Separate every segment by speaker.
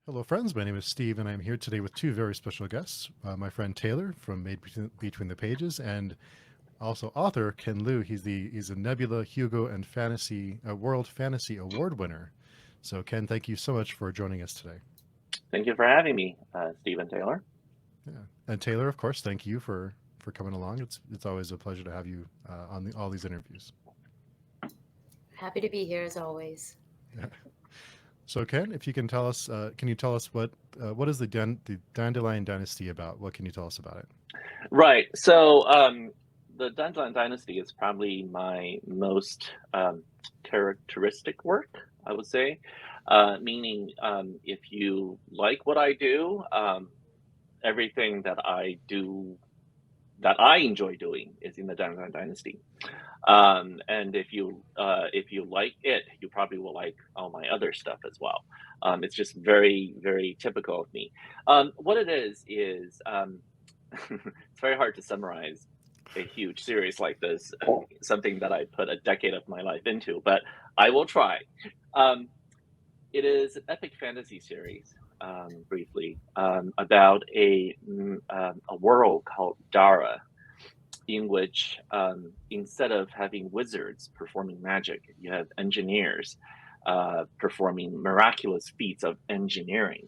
Speaker 1: Hello, friends. My name is Steve, and I'm here today with two very special guests. My friend Taylor from Made Between the Pages, and also author Ken Liu. He's a Nebula, Hugo, and Fantasy World Fantasy Award winner. So, Ken, thank you so much for joining us today.
Speaker 2: Thank you for having me, Stephen Taylor.
Speaker 1: Yeah. And Taylor, of course, thank you for coming along. It's always a pleasure to have you on all these interviews.
Speaker 3: Happy to be here as always.
Speaker 1: Yeah. So, Ken, if you can tell us, can you tell us what is the Dandelion Dynasty about? What can you tell us about it?
Speaker 2: Right. The Dungeon Dynasty is probably my most characteristic work, I would say. Meaning, if you like what I do, everything that I do that I enjoy doing is in the Dungeon Dynasty. And if you like it, you probably will like all my other stuff as well. It's just very, very typical of me. What it is it's very hard to summarize a huge series like this, something that I put a decade of my life into, but I will try. Um, it is an epic fantasy series, briefly, about a world called Dara, in which instead of having wizards performing magic, you have engineers performing miraculous feats of engineering.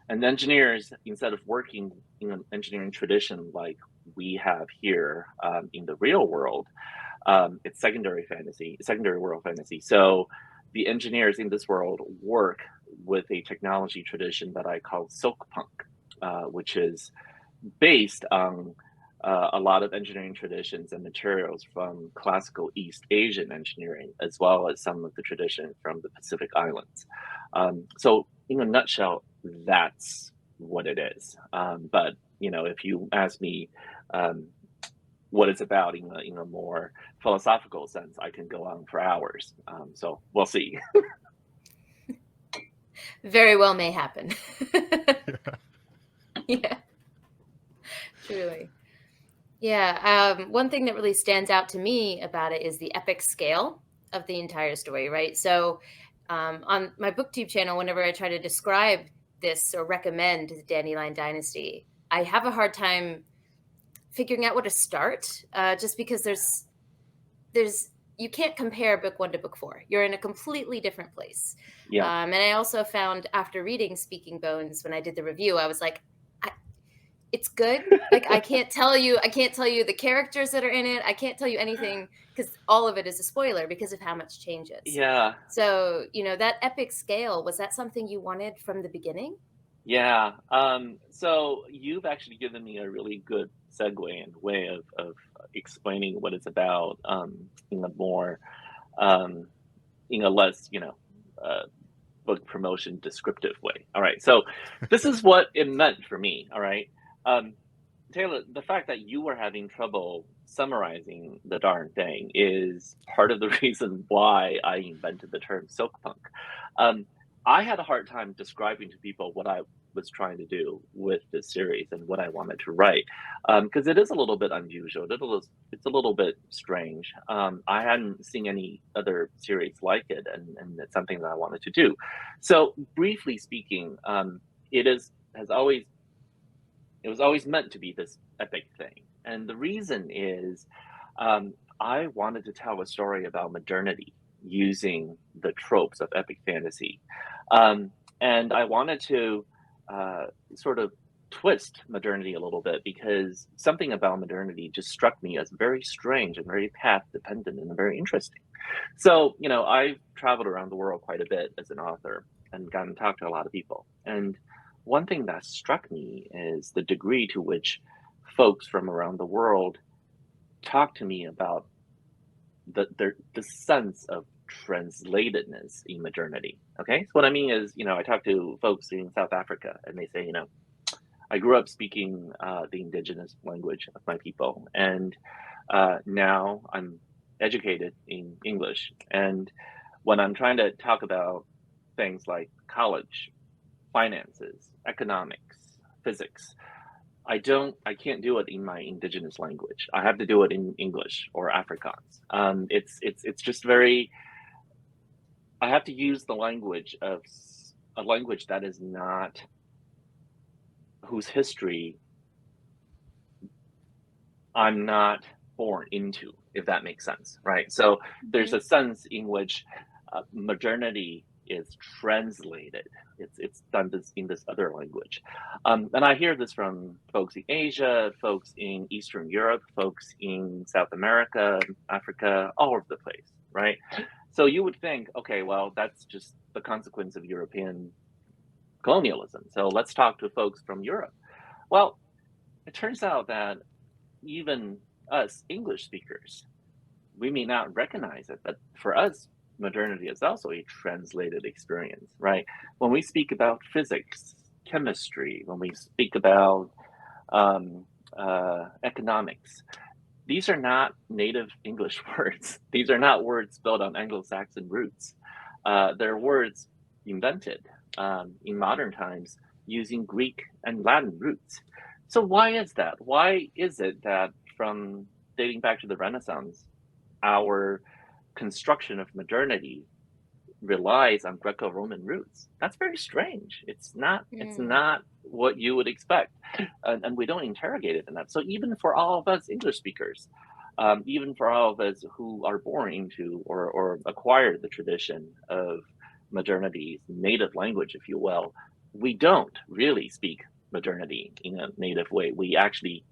Speaker 2: And engineers, instead of working in an engineering tradition like we have here in the real world, it's secondary world fantasy. So the engineers in this world work with a technology tradition that I call silk punk, which is based on a lot of engineering traditions and materials from classical East Asian engineering, as well as some of the tradition from the Pacific Islands. So, in a nutshell, that's what it is. But if you ask me what it's about in a more philosophical sense, I can go on for hours. So we'll see.
Speaker 3: Very well may happen.
Speaker 1: Yeah.
Speaker 3: Yeah, truly. Yeah, one thing that really stands out to me about it is the epic scale of the entire story, right? So, on my BookTube channel, whenever I try to describe this or recommend the Dandelion Dynasty, I have a hard time figuring out where to start, just because there's you can't compare book one to book four. You're in a completely different place.
Speaker 2: Yeah.
Speaker 3: And I also found after reading Speaking Bones, when I did the review, I was like, it's good. Like I can't tell you the characters that are in it. I can't tell you anything because all of it is a spoiler because of how much changes.
Speaker 2: Yeah.
Speaker 3: So, that epic scale, was that something you wanted from the beginning?
Speaker 2: Yeah. So you've actually given me a really good segue and way of explaining what it's about in a more um, in a less book promotion descriptive way. All right. So this is what it meant for me. All right. Um, Taylor, the fact that you were having trouble summarizing the darn thing is part of the reason why I invented the term silk punk. Um, I had a hard time describing to people what I was trying to do with this series and what I wanted to write, because it is a little bit unusual. It's a little bit strange. I hadn't seen any other series like it, and it's something that I wanted to do. So, briefly speaking, it is has always it was always meant to be this epic thing. And the reason is I wanted to tell a story about modernity using the tropes of epic fantasy. Um, and I wanted to sort of twist modernity a little bit because something about modernity just struck me as very strange and very path dependent and very interesting. So, I've traveled around the world quite a bit as an author and gotten to talk to a lot of people. And one thing that struck me is the degree to which folks from around the world talk to me about the sense of translatedness in modernity. Okay, so what I mean is, I talk to folks in South Africa, and they say, I grew up speaking the indigenous language of my people, and now I'm educated in English. And when I'm trying to talk about things like college, finances, economics, physics, I can't do it in my indigenous language. I have to do it in English or Afrikaans. It's just very, I have to use the language of a language that is not, whose history I'm not born into, if that makes sense, right? So there's
Speaker 3: Mhm.
Speaker 2: a sense in which modernity is translated. It's done this in this other language, and I hear this from folks in Asia, folks in Eastern Europe, folks in South America, Africa, all over the place, right? So you would think, okay, well, that's just the consequence of European colonialism. So let's talk to folks from Europe. Well, it turns out that even us English speakers, we may not recognize it, but for us, modernity is also a translated experience, right? When we speak about physics, chemistry, when we speak about um, economics, these are not native English words. These are not words built on Anglo-Saxon roots. They're words invented in modern times using Greek and Latin roots. So why is that? Why is it that from dating back to the Renaissance, our construction of modernity relies on Greco-Roman roots? That's very strange. It's
Speaker 3: Mm.
Speaker 2: not what you would expect, and we don't interrogate it enough. So even for all of us English speakers, even for all of us who are born into or acquired the tradition of modernity's native language, if you will, we don't really speak modernity in a native way. We actually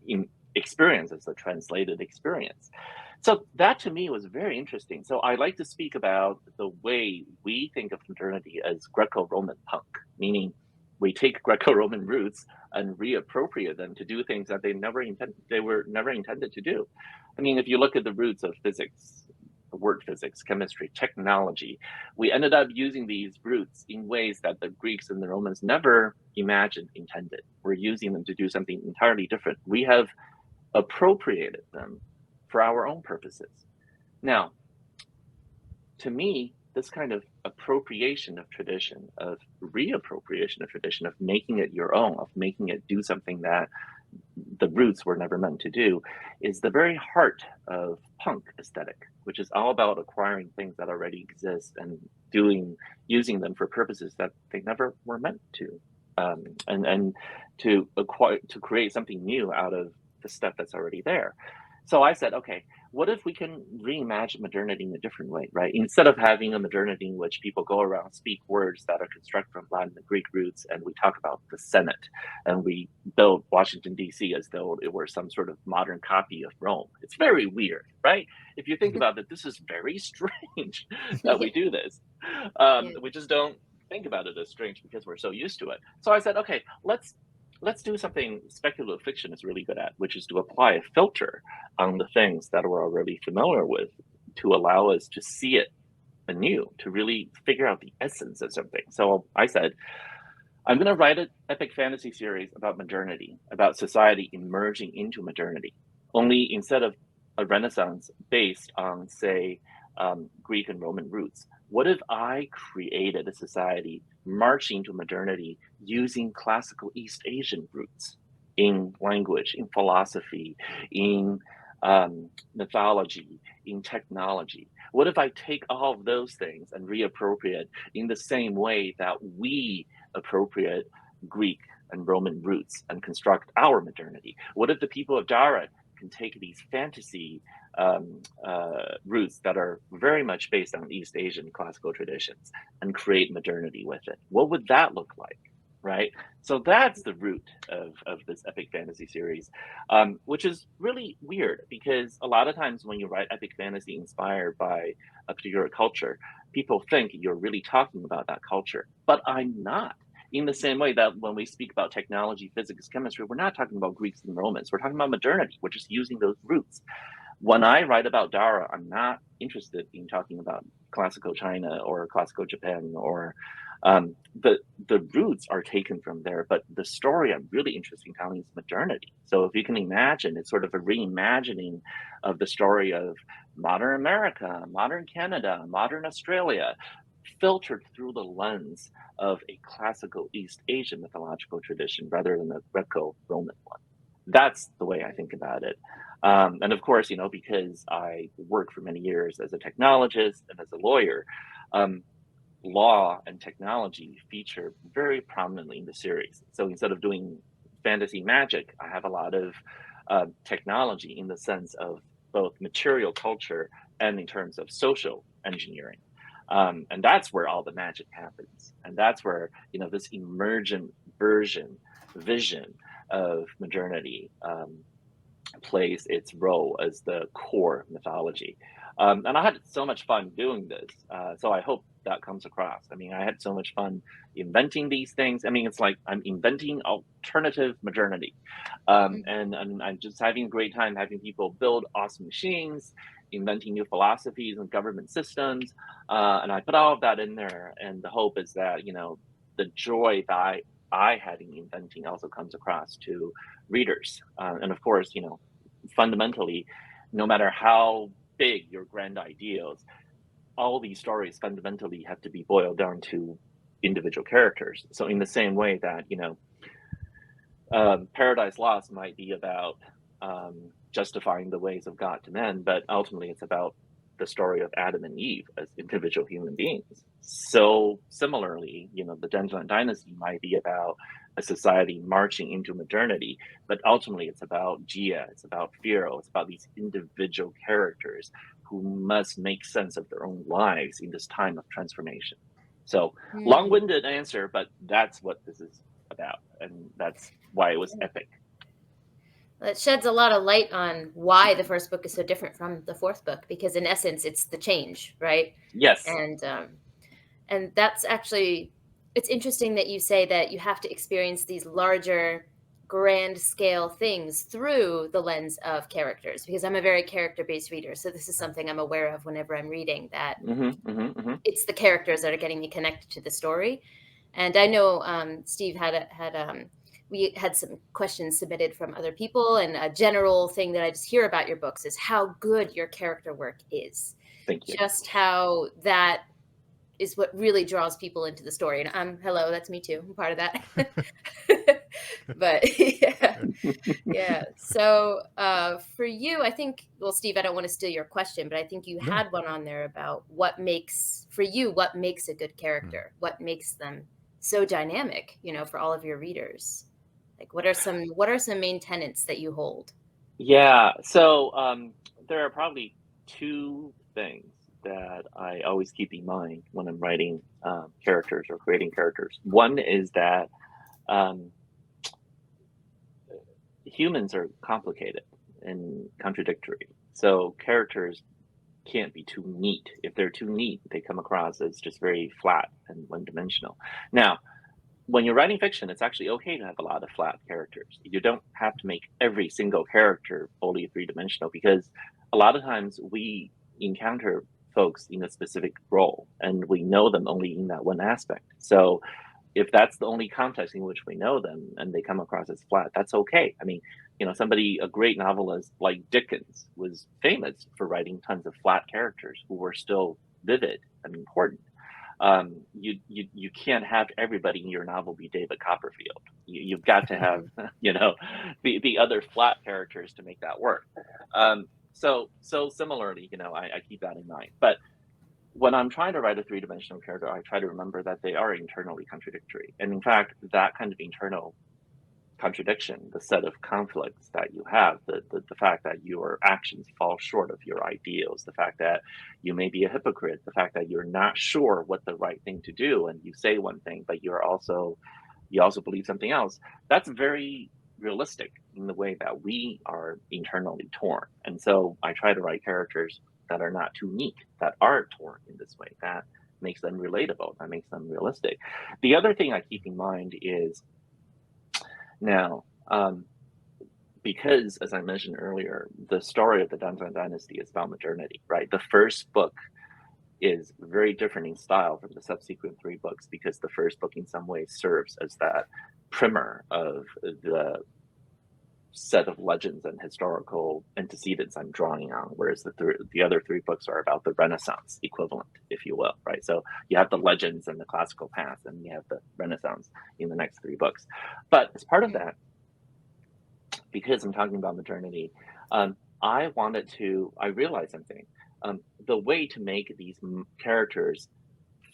Speaker 2: in experience as a translated experience. So that to me was very interesting. So I like to speak about the way we think of modernity as Greco-Roman punk, meaning we take Greco-Roman roots and reappropriate them to do things that they were never intended to do. I mean, if you look at the roots of physics, word physics, chemistry, technology, we ended up using these roots in ways that the Greeks and the Romans never imagined intended. We're using them to do something entirely different. We have appropriated them for our own purposes. Now, to me, this kind of appropriation of tradition, of reappropriation of tradition, of making it your own, of making it do something that the roots were never meant to do, is the very heart of punk aesthetic, which is all about acquiring things that already exist and using them for purposes that they never were meant to, and to create something new out of the stuff that's already there. So I said, okay, what if we can reimagine modernity in a different way, right? Instead of having a modernity in which people go around, speak words that are constructed from Latin and Greek roots, and we talk about the Senate, and we build Washington, D.C. as though it were some sort of modern copy of Rome. It's very weird, right? If you think about it, this is very strange that we
Speaker 3: Yeah.
Speaker 2: do this.
Speaker 3: Yeah.
Speaker 2: We just don't think about it as strange because we're so used to it. So I said, okay, let's do something speculative fiction is really good at, which is to apply a filter on the things that we're already familiar with to allow us to see it anew, to really figure out the essence of something. So I said, I'm going to write an epic fantasy series about modernity, about society emerging into modernity. Only instead of a Renaissance based on, say, Greek and Roman roots, what if I created a society marching to modernity using classical East Asian roots in language, in philosophy, in mythology, in technology? What if I take all of those things and reappropriate in the same way that we appropriate Greek and Roman roots and construct our modernity? What if the people of Dara can take these fantasy roots that are very much based on East Asian classical traditions and create modernity with it? What would that look like? Right? So that's the root of this epic fantasy series, which is really weird because a lot of times when you write epic fantasy inspired by a particular culture, people think you're really talking about that culture, but I'm not. In the same way that when we speak about technology, physics, chemistry, we're not talking about Greeks and Romans. We're talking about modernity. We're just using those roots. When I write about Dara, I'm not interested in talking about classical China or classical Japan or the roots are taken from there, but the story I'm really interested in telling is modernity. So if you can imagine, it's sort of a reimagining of the story of modern America, modern Canada, modern Australia, filtered through the lens of a classical East Asian mythological tradition rather than a Greco-Roman one. That's the way I think about it. And of course, because I worked for many years as a technologist and as a lawyer, um, law and technology feature very prominently in the series. So instead of doing fantasy magic, I have a lot of technology in the sense of both material culture and in terms of social engineering. And that's where all the magic happens. And that's where, this emergent vision of modernity plays its role as the core mythology. And I had so much fun doing this. So I hope that comes across. I mean, I had so much fun inventing these things. I mean, it's like I'm inventing alternative modernity. And I'm just having a great time having people build awesome machines, inventing new philosophies and government systems. And I put all of that in there. And the hope is that, the joy that I had in inventing also comes across to readers. And of course, fundamentally, no matter how big your grand ideals, all these stories fundamentally have to be boiled down to individual characters. So in the same way that, Paradise Lost might be about justifying the ways of God to men, but ultimately it's about the story of Adam and Eve as individual human beings. So similarly, the Dungeon Dynasty might be about a society marching into modernity, but ultimately it's about Gia, it's about Firo, it's about these individual characters who must make sense of their own lives in this time of transformation. So long-winded answer, but that's what this is about, and that's why it was epic.
Speaker 3: Well, it sheds a lot of light on why the first book is so different from the fourth book, because in essence, it's the change, right?
Speaker 2: Yes.
Speaker 3: And that's actually, it's interesting that you say that you have to experience these larger, grand scale things through the lens of characters, because I'm a very character-based reader. So this is something I'm aware of whenever I'm reading, that it's the characters that are getting me connected to the story. And I know Steve we had some questions submitted from other people, and a general thing that I just hear about your books is how good your character work is.
Speaker 2: Thank you.
Speaker 3: Just how that is what really draws people into the story. And hello, that's me too. I'm part of that. But yeah. So for you, I think, well, Steve, I don't want to steal your question, but I think you had one on there about what makes a good character, what makes them so dynamic, for all of your readers. Like, what are some main tenets that you hold?
Speaker 2: Yeah. So there are probably two things that I always keep in mind when I'm writing characters or creating characters. One is that humans are complicated and contradictory. So characters can't be too neat. If they're too neat, they come across as just very flat and one-dimensional. Now, when you're writing fiction, it's actually okay to have a lot of flat characters. You don't have to make every single character fully three-dimensional, because a lot of times we encounter folks in a specific role and we know them only in that one aspect. So if that's the only context in which we know them and they come across as flat, that's okay. I mean, a great novelist like Dickens was famous for writing tons of flat characters who were still vivid and important. You can't have everybody in your novel be David Copperfield. You've got to have, the other flat characters to make that work. So similarly, I keep that in mind. But when I'm trying to write a three-dimensional character, I try to remember that they are internally contradictory. And in fact, that kind of internal contradiction, the set of conflicts that you have, the fact that your actions fall short of your ideals, the fact that you may be a hypocrite, the fact that you're not sure what the right thing to do and you say one thing, but you also believe something else, that's very realistic in the way that we are internally torn. And so I try to write characters that are not too neat, that are torn in this way, that makes them relatable, that makes them realistic. The other thing I keep in mind is, now, because as I mentioned earlier, the story of the Dungeon Dynasty is about modernity, right? The first book is very different in style from the subsequent three books, because the first book in some ways serves as that primer of the set of legends and historical antecedents I'm drawing on, whereas the other three books are about the Renaissance equivalent, if you will, right? So you have the legends and the classical past, and you have the Renaissance in the next three books. But as part of that, because I'm talking about modernity, I realized something. The way to make these characters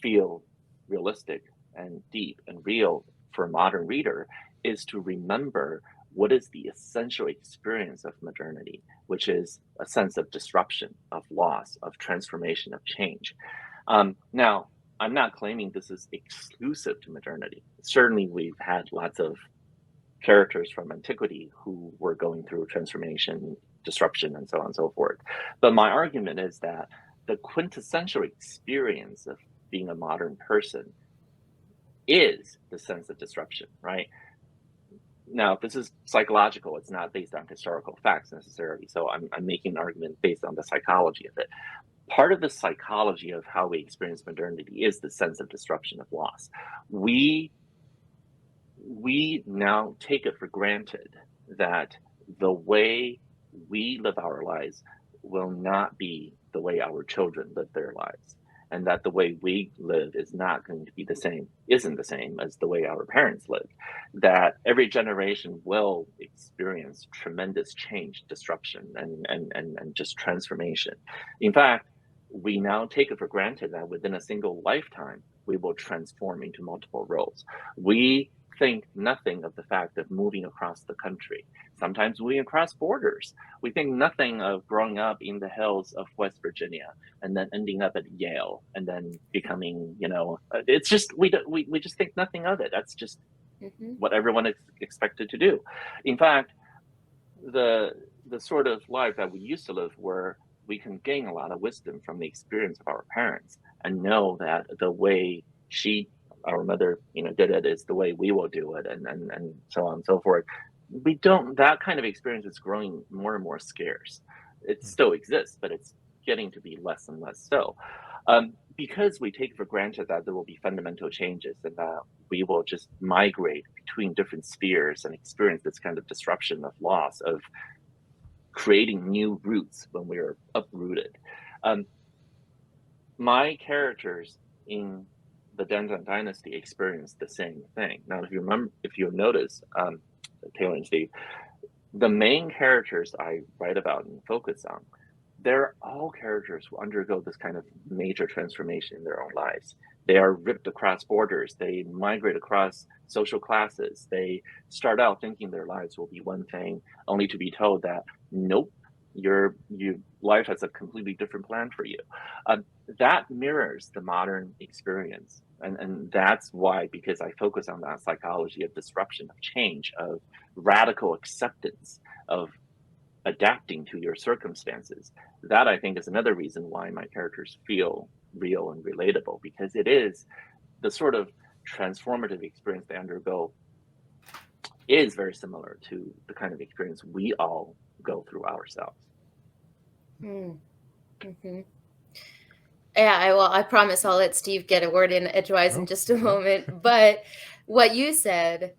Speaker 2: feel realistic and deep and real for a modern reader is to remember what is the essential experience of modernity, which is a sense of disruption, of loss, of transformation, of change. Now, I'm not claiming this is exclusive to modernity. Certainly, we've had lots of characters from antiquity who were going through transformation, disruption, and so on and so forth. But my argument is that the quintessential experience of being a modern person is the sense of disruption, right? Now, this is psychological. It's not based on historical facts necessarily. So I'm making an argument based on the psychology of it. Part of the psychology of how we experience modernity is the sense of disruption, of loss. We now take it for granted that the way we live our lives will not be the way our children live their lives, and that the way we live is not going to be the same, isn't the same as the way our parents lived, that every generation will experience tremendous change, disruption, and just transformation. In fact, we now take it for granted that within a single lifetime, we will transform into multiple roles. We think nothing of the fact of moving across the country, sometimes moving across borders. We think nothing of growing up in the hills of West Virginia and then ending up at Yale and then becoming, it's just, we just think nothing of it. That's just what everyone is expected to do. In fact, the sort of life that we used to live where we can gain a lot of wisdom from the experience of our parents and know that the way our mother, did it is the way we will do it, and so on and so forth. That kind of experience is growing more and more scarce. It still exists, but it's getting to be less and less so. Because we take for granted that there will be fundamental changes and that we will just migrate between different spheres and experience this kind of disruption, of loss, of creating new roots when we're uprooted. My characters in the Danzan Dynasty experienced the same thing. Now, if you notice, Taylor and Steve, the main characters I write about and focus on, they're all characters who undergo this kind of major transformation in their own lives. They are ripped across borders. They migrate across social classes. They start out thinking their lives will be one thing, only to be told that, nope, your life has a completely different plan for you. That mirrors the modern experience. And that's why, because I focus on that psychology of disruption, of change, of radical acceptance, of adapting to your circumstances. That, I think, is another reason why my characters feel real and relatable, because it is the sort of transformative experience they undergo is very similar to the kind of experience we all go through ourselves.
Speaker 3: Mm-hmm. Yeah, I promise I'll let Steve get a word in edgewise in just a moment. But what you said,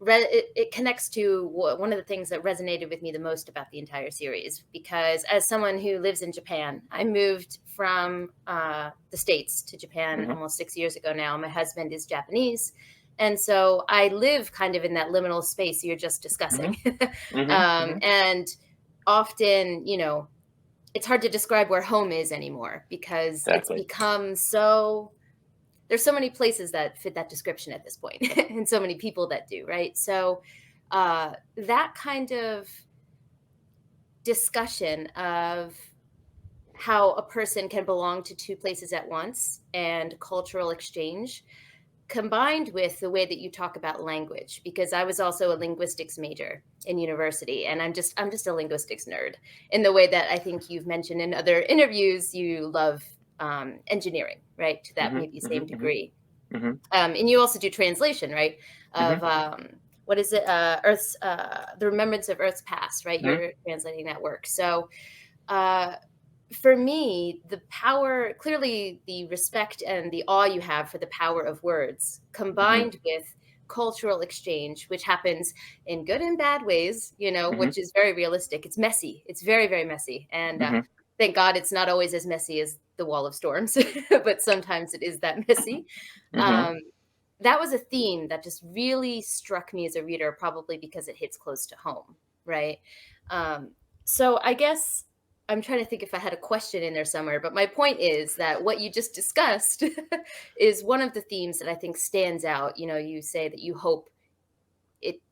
Speaker 3: it connects to one of the things that resonated with me the most about the entire series, because as someone who lives in Japan, I moved from the States to Japan almost 6 years ago now. My husband is Japanese. And so I live kind of in that liminal space you're just discussing. And often, it's hard to describe where home is anymore, because it's become there's so many places that fit that description at this point and so many people that do, right? So that kind of discussion of how a person can belong to two places at once and cultural exchange, combined with the way that you talk about language, because I was also a linguistics major in university, and I'm just a linguistics nerd in the way that I think you've mentioned in other interviews. You love engineering, right? To that maybe same degree. And you also do translation, right? Of what is it? Earth's the remembrance of Earth's past, right? You're translating that work. So for me, the power, clearly the respect and the awe you have for the power of words, combined with cultural exchange, which happens in good and bad ways, which is very realistic. It's messy. It's very, very messy. And thank God it's not always as messy as the Wall of Storms, but sometimes it is that messy. That was a theme that just really struck me as a reader, probably because it hits close to home, right? So I guess I'm trying to think if I had a question in there somewhere, but my point is that what you just discussed is one of the themes that I think stands out. You know, you say that you hope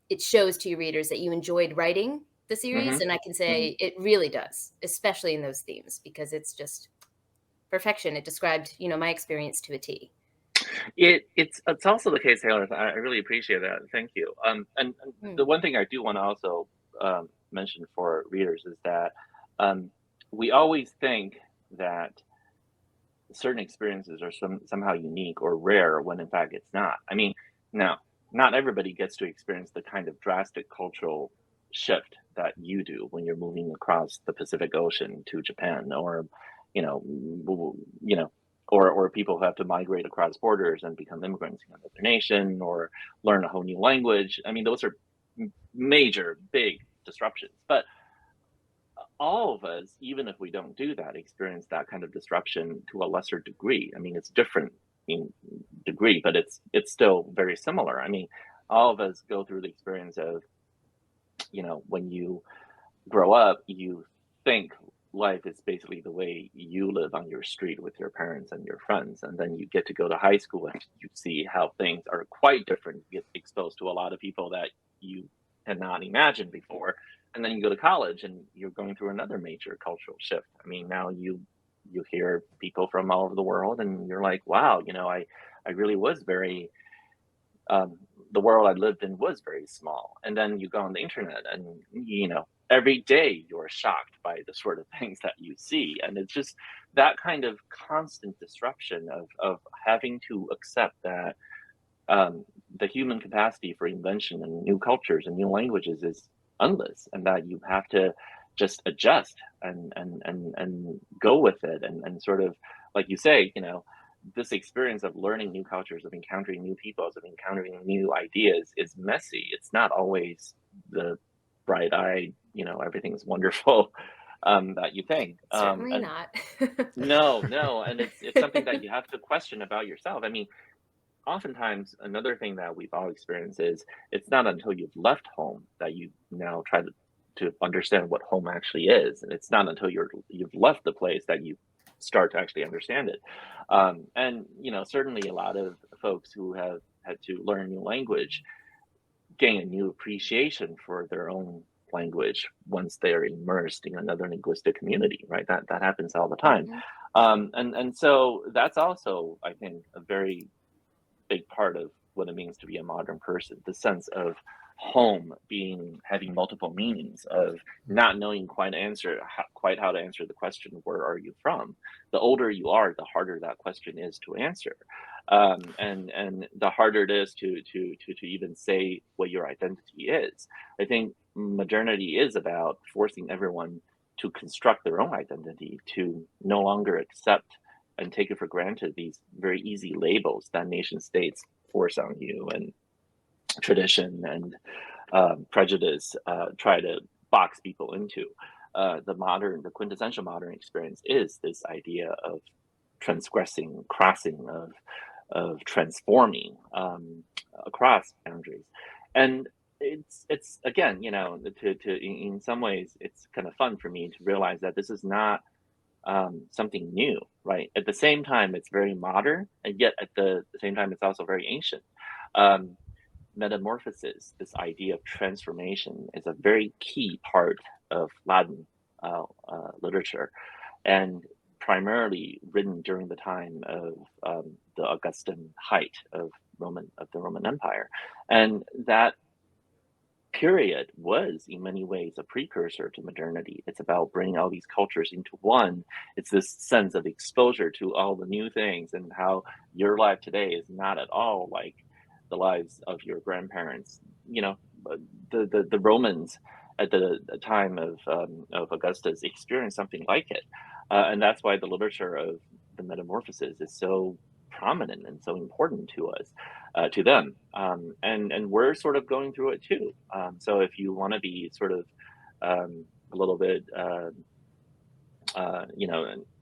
Speaker 3: it shows to your readers that you enjoyed writing the series,
Speaker 2: Hmm.
Speaker 3: and I can
Speaker 2: Hmm.
Speaker 3: say it really does, especially in those themes, because it's just perfection. It described, you know, my experience to a T.
Speaker 2: It's also the case, Taylor. I really appreciate that. Thank you. And the
Speaker 3: Hmm.
Speaker 2: one thing I do want to also mention for readers is that um, we always think that certain experiences are somehow unique or rare when in fact it's not. I mean, now, not everybody gets to experience the kind of drastic cultural shift that you do when you're moving across the Pacific Ocean to Japan, or you know, you know, or people who have to migrate across borders and become immigrants in another nation, or learn a whole new language. I mean, those are major, big disruptions. But all of us, even if we don't do that, experience that kind of disruption to a lesser degree. I mean, it's different in degree, but it's still very similar. I mean, all of us go through the experience of, when you grow up, you think life is basically the way you live on your street with your parents and your friends. And then you get to go to high school and you see how things are quite different. You get exposed to a lot of people that you had not imagined before. And then you go to college and you're going through another major cultural shift. I mean, now you hear people from all over the world and you're like, wow, I really was very um, the world I lived in was very small. And then you go on the internet and, every day you're shocked by the sort of things that you see. And it's just that kind of constant disruption of having to accept that um, the human capacity for invention and new cultures and new languages is endless, and that you have to just adjust and go with it, and sort of, like you say, this experience of learning new cultures, of encountering new peoples, of encountering new ideas is messy. It's not always the bright-eyed, everything's wonderful that you think.
Speaker 3: Certainly
Speaker 2: And
Speaker 3: not.
Speaker 2: no, no, and it's something that you have to question about yourself. I mean, oftentimes another thing that we've all experienced is it's not until you've left home that you now try to understand what home actually is, and it's not until you've left the place that you start to actually understand it. And certainly a lot of folks who have had to learn a new language gain a new appreciation for their own language once they're immersed in another linguistic community, right? That happens all the time.
Speaker 3: Mhm.
Speaker 2: And so that's also, I think, a very big part of what it means to be a modern person, the sense of home being having multiple meanings, of not knowing quite how to answer the question, where are you from? The older you are, the harder that question is to answer, and the harder it is to even say what your identity is. I think modernity is about forcing everyone to construct their own identity, to no longer accept and take it for granted these very easy labels that nation states force on you, and tradition and prejudice try to box people into. The quintessential modern experience is this idea of transgressing, crossing, of transforming across boundaries. And it's again, in some ways, it's kind of fun for me to realize that this is not something new, right? At the same time, it's very modern, and yet at the same time, it's also very ancient. Um, Metamorphosis, this idea of transformation, is a very key part of Latin literature, and primarily written during the time of the Augustan height of the Roman Empire, and that period was in many ways a precursor to modernity. It's about bringing all these cultures into one. It's this sense of exposure to all the new things, and how your life today is not at all like the lives of your grandparents. The Romans at the time of Augustus experienced something like it, and that's why the literature of the Metamorphoses is so prominent and so important to us, to them, and we're sort of going through it too. So if you want to be sort of a little bit, and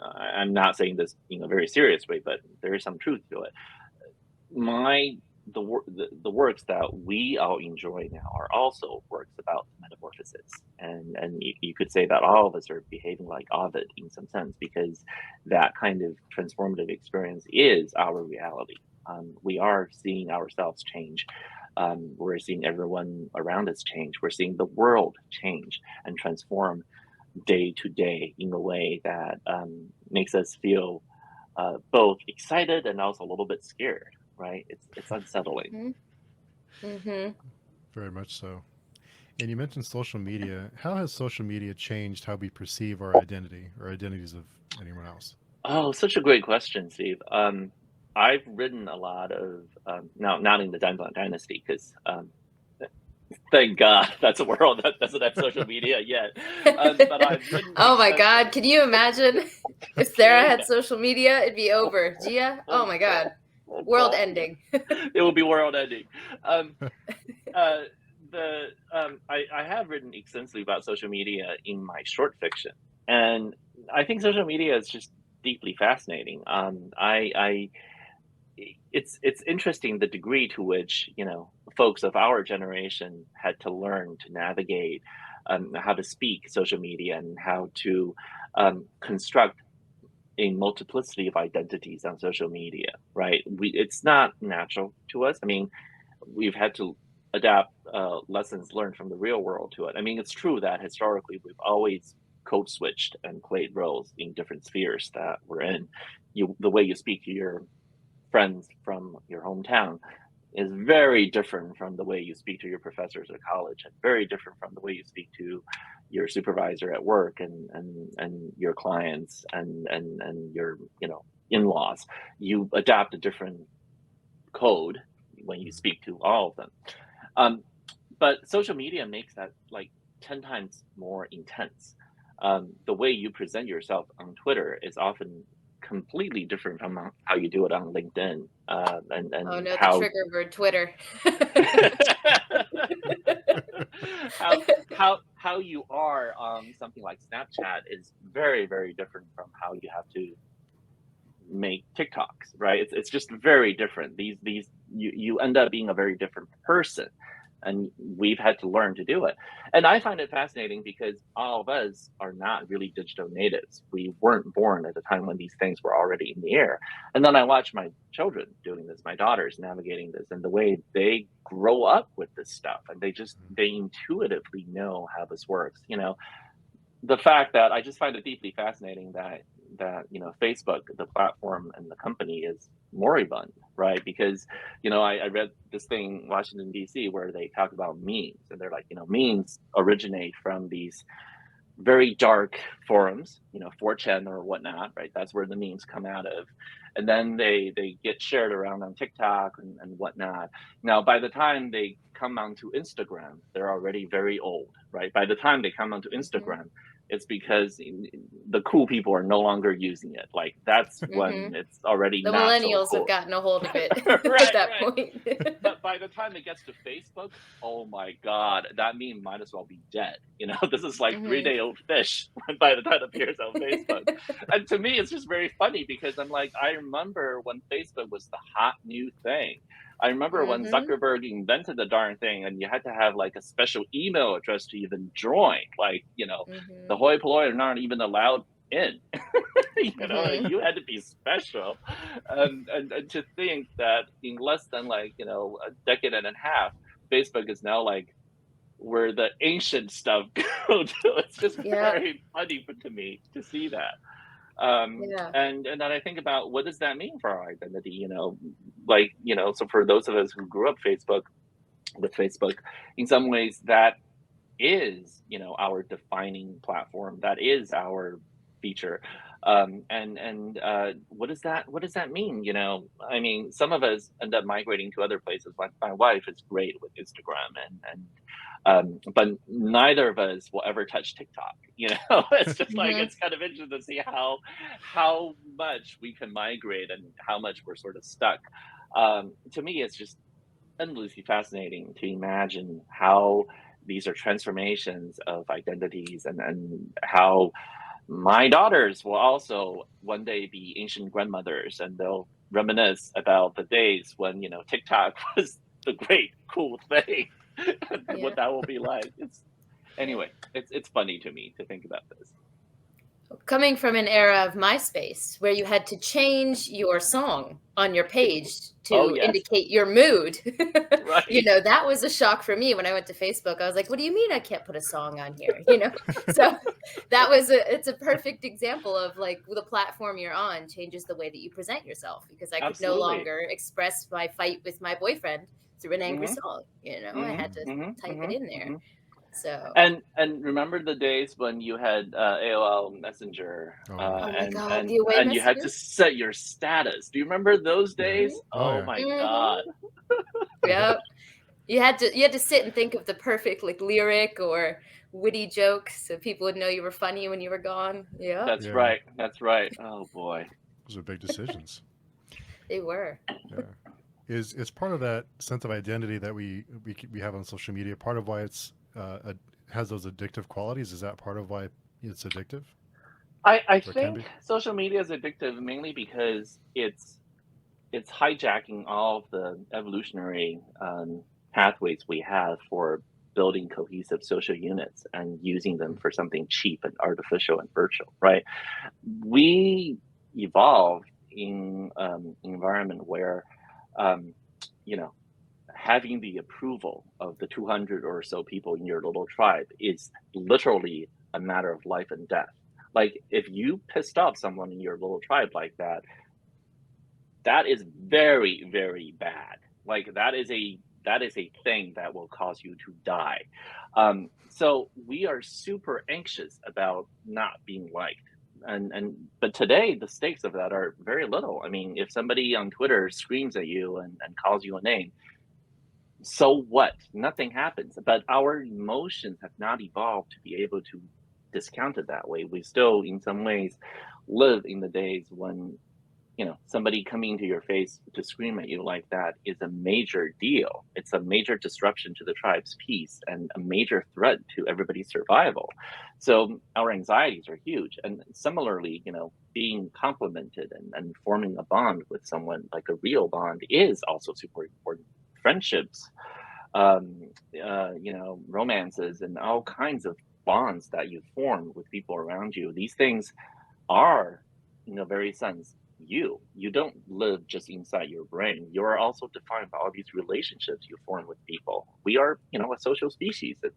Speaker 2: I'm not saying this in a very serious way, but there is some truth to it. The works that we all enjoy now are also works about metamorphosis. And you could say that all of us are behaving like Ovid in some sense, because that kind of transformative experience is our reality. We are seeing ourselves change. We're seeing everyone around us change. We're seeing the world change and transform day to day in a way that makes us feel both excited and also a little bit scared, right? It's unsettling.
Speaker 3: Mm-hmm.
Speaker 1: Very much so. And you mentioned social media. How has social media changed how we perceive our identity or identities of anyone else?
Speaker 2: Oh, such a great question, Steve. I've written a lot of now not in the Dynasty because thank God that's a world that doesn't have social media yet. But I've written
Speaker 3: Oh my
Speaker 2: extensively.
Speaker 3: God. Can you imagine if Sarah had social media? It'd be over. Gia? Oh my God. World ending.
Speaker 2: It will be world ending. Um, uh, I have written extensively about social media in my short fiction, and I think social media is just deeply fascinating. It's interesting the degree to which folks of our generation had to learn to navigate how to speak social media and how to construct a multiplicity of identities on social media, right? It's not natural to us. I mean, we've had to adapt lessons learned from the real world to it. I mean, it's true that historically we've always code switched and played roles in different spheres that we're in. The way you speak to your friends from your hometown is very different from the way you speak to your professors at college, and very different from the way you speak to your supervisor at work, and your clients, and your in-laws. You adapt a different code when you speak to all of them. um, but social media makes that like 10 times more intense. The way you present yourself on Twitter is often completely different from how you do it on LinkedIn,
Speaker 3: Oh
Speaker 2: and
Speaker 3: no, the
Speaker 2: how
Speaker 3: trigger word, Twitter.
Speaker 2: how you are on something like Snapchat is very, very different from how you have to make TikToks, right? It's just very different. These you end up being a very different person, and we've had to learn to do it. And I find it fascinating because all of us are not really digital natives. We weren't born at the time when these things were already in the air. And then I watch my children doing this, my daughters navigating this, and the way they grow up with this stuff, and they intuitively know how this works. The fact that I just find it deeply fascinating that Facebook, the platform and the company, is moribund, right? Because I read this thing, Washington D.C., where they talk about memes, and they're like, memes originate from these very dark forums, 4chan or whatnot, right? That's where the memes come out of. And then they get shared around on TikTok and whatnot. Now, by the time they come onto Instagram, they're already very old, right? By the time they come onto Instagram, it's because the cool people are no longer using it. Like, that's when it's already
Speaker 3: The
Speaker 2: not so
Speaker 3: millennials
Speaker 2: cool.
Speaker 3: have gotten a hold of it
Speaker 2: Right,
Speaker 3: at that
Speaker 2: right.
Speaker 3: point.
Speaker 2: But by the time it gets to Facebook, oh my God, that meme might as well be dead. This is like 3-day-old fish by the time it appears on Facebook. And to me, it's just very funny because I'm like, I remember when Facebook was the hot new thing. I remember when Zuckerberg invented the darn thing, and you had to have like a special email address to even join. Like, the hoi polloi are not even allowed in. You had to be special. And to think that in less than like a decade and a half, Facebook is now like where the ancient stuff go to. It's just very funny to me to see that. And then I think about, what does that mean for our identity? So for those of us who grew up with Facebook, in some ways that is our defining platform, that is our feature. And what does that mean? I mean, some of us end up migrating to other places. Like, my wife is great with Instagram, but neither of us will ever touch TikTok. It's just like, it's kind of interesting to see how much we can migrate and how much we're sort of stuck. To me, it's just endlessly fascinating to imagine how these are transformations of identities, and how my daughters will also one day be ancient grandmothers, and they'll reminisce about the days when TikTok was the great cool thing. And what that will be like. Anyway, it's funny to me to think about this.
Speaker 3: Coming from an era of MySpace where you had to change your song on your page
Speaker 2: Oh
Speaker 3: to
Speaker 2: yes,
Speaker 3: indicate your mood,
Speaker 2: right.
Speaker 3: that was a shock for me when I went to Facebook. I was like, "What do you mean I can't put a song on here?" So it's a perfect example of like the platform you're on changes the way that you present yourself because I could no
Speaker 2: Absolutely.
Speaker 3: longer express my fight with my boyfriend through an angry
Speaker 2: Hmm.
Speaker 3: song. I
Speaker 2: Hmm.
Speaker 3: had to
Speaker 2: Hmm.
Speaker 3: type
Speaker 2: Hmm.
Speaker 3: it in there.
Speaker 2: Hmm.
Speaker 3: So,
Speaker 2: And remember the days when you had AOL Messenger,
Speaker 1: Oh yeah.
Speaker 3: oh my God,
Speaker 2: and
Speaker 3: the away
Speaker 2: you had to
Speaker 3: messages.
Speaker 2: set your status. Do you remember those
Speaker 1: Yeah.
Speaker 2: days?
Speaker 1: Oh
Speaker 2: Oh
Speaker 1: yeah.
Speaker 2: my
Speaker 3: Hmm.
Speaker 2: God.
Speaker 3: Yep. You had to sit and think of the perfect like lyric or witty joke so people would know you were funny when you were gone. Yep,
Speaker 2: That's
Speaker 1: Yeah.
Speaker 2: right. That's right. Oh boy.
Speaker 1: Those are big decisions.
Speaker 3: they were.
Speaker 1: Yeah. Is part of that sense of identity that we have on social media part of why has those addictive qualities? Is that part of why it's addictive,
Speaker 2: I
Speaker 1: or can
Speaker 2: think
Speaker 1: be?
Speaker 2: social media is addictive mainly because it's hijacking all of the evolutionary pathways we have for building cohesive social units and using them for something cheap and artificial and virtual, right? We evolved in an environment where, um, you know, having the approval of the 200 or so people in your little tribe is literally a matter of life and death. Like, if you pissed off someone in your little tribe like that, that is very, very bad. Like, that is a thing that will cause you to die. So we are super anxious about not being liked. And but today the stakes of that are very little. I mean, if somebody on Twitter screams at you and calls you a name, so what? Nothing happens. But our emotions have not evolved to be able to discount it that way. We still, in some ways, live in the days when somebody coming to your face to scream at you like that is a major deal. It's a major disruption to the tribe's peace and a major threat to everybody's survival. So our anxieties are huge. And similarly, being complimented and forming a bond with someone, like a real bond, is also super important. Friendships, um, romances, and all kinds of bonds that you form with people around you. These things are, in a very sense, you don't live just inside your brain. You are also defined by all these relationships you form with people. We are, a social species that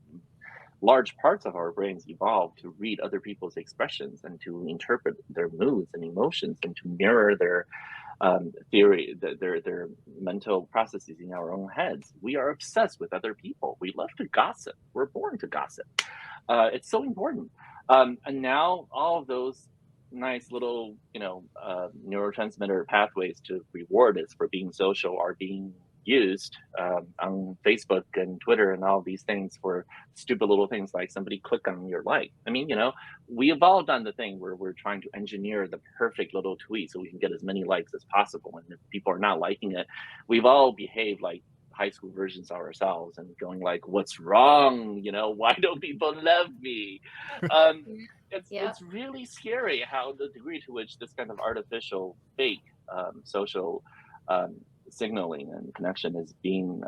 Speaker 2: large parts of our brains evolve to read other people's expressions and to interpret their moods and emotions and to mirror their theory, their mental processes in our own heads. We are obsessed with other people. We love to gossip. We're born to gossip. It's so important. And now all of those nice little, neurotransmitter pathways to reward us for being social are being used on Facebook and Twitter and all these things for stupid little things like somebody click on your like. I mean, we evolved on the thing where we're trying to engineer the perfect little tweet so we can get as many likes as possible. And if people are not liking it, we've all behaved like high school versions of ourselves and going like, "What's wrong? Why don't people love me?" Um,
Speaker 3: Yeah.
Speaker 2: it's really scary how the degree to which this kind of artificial, fake social um, signaling and connection is being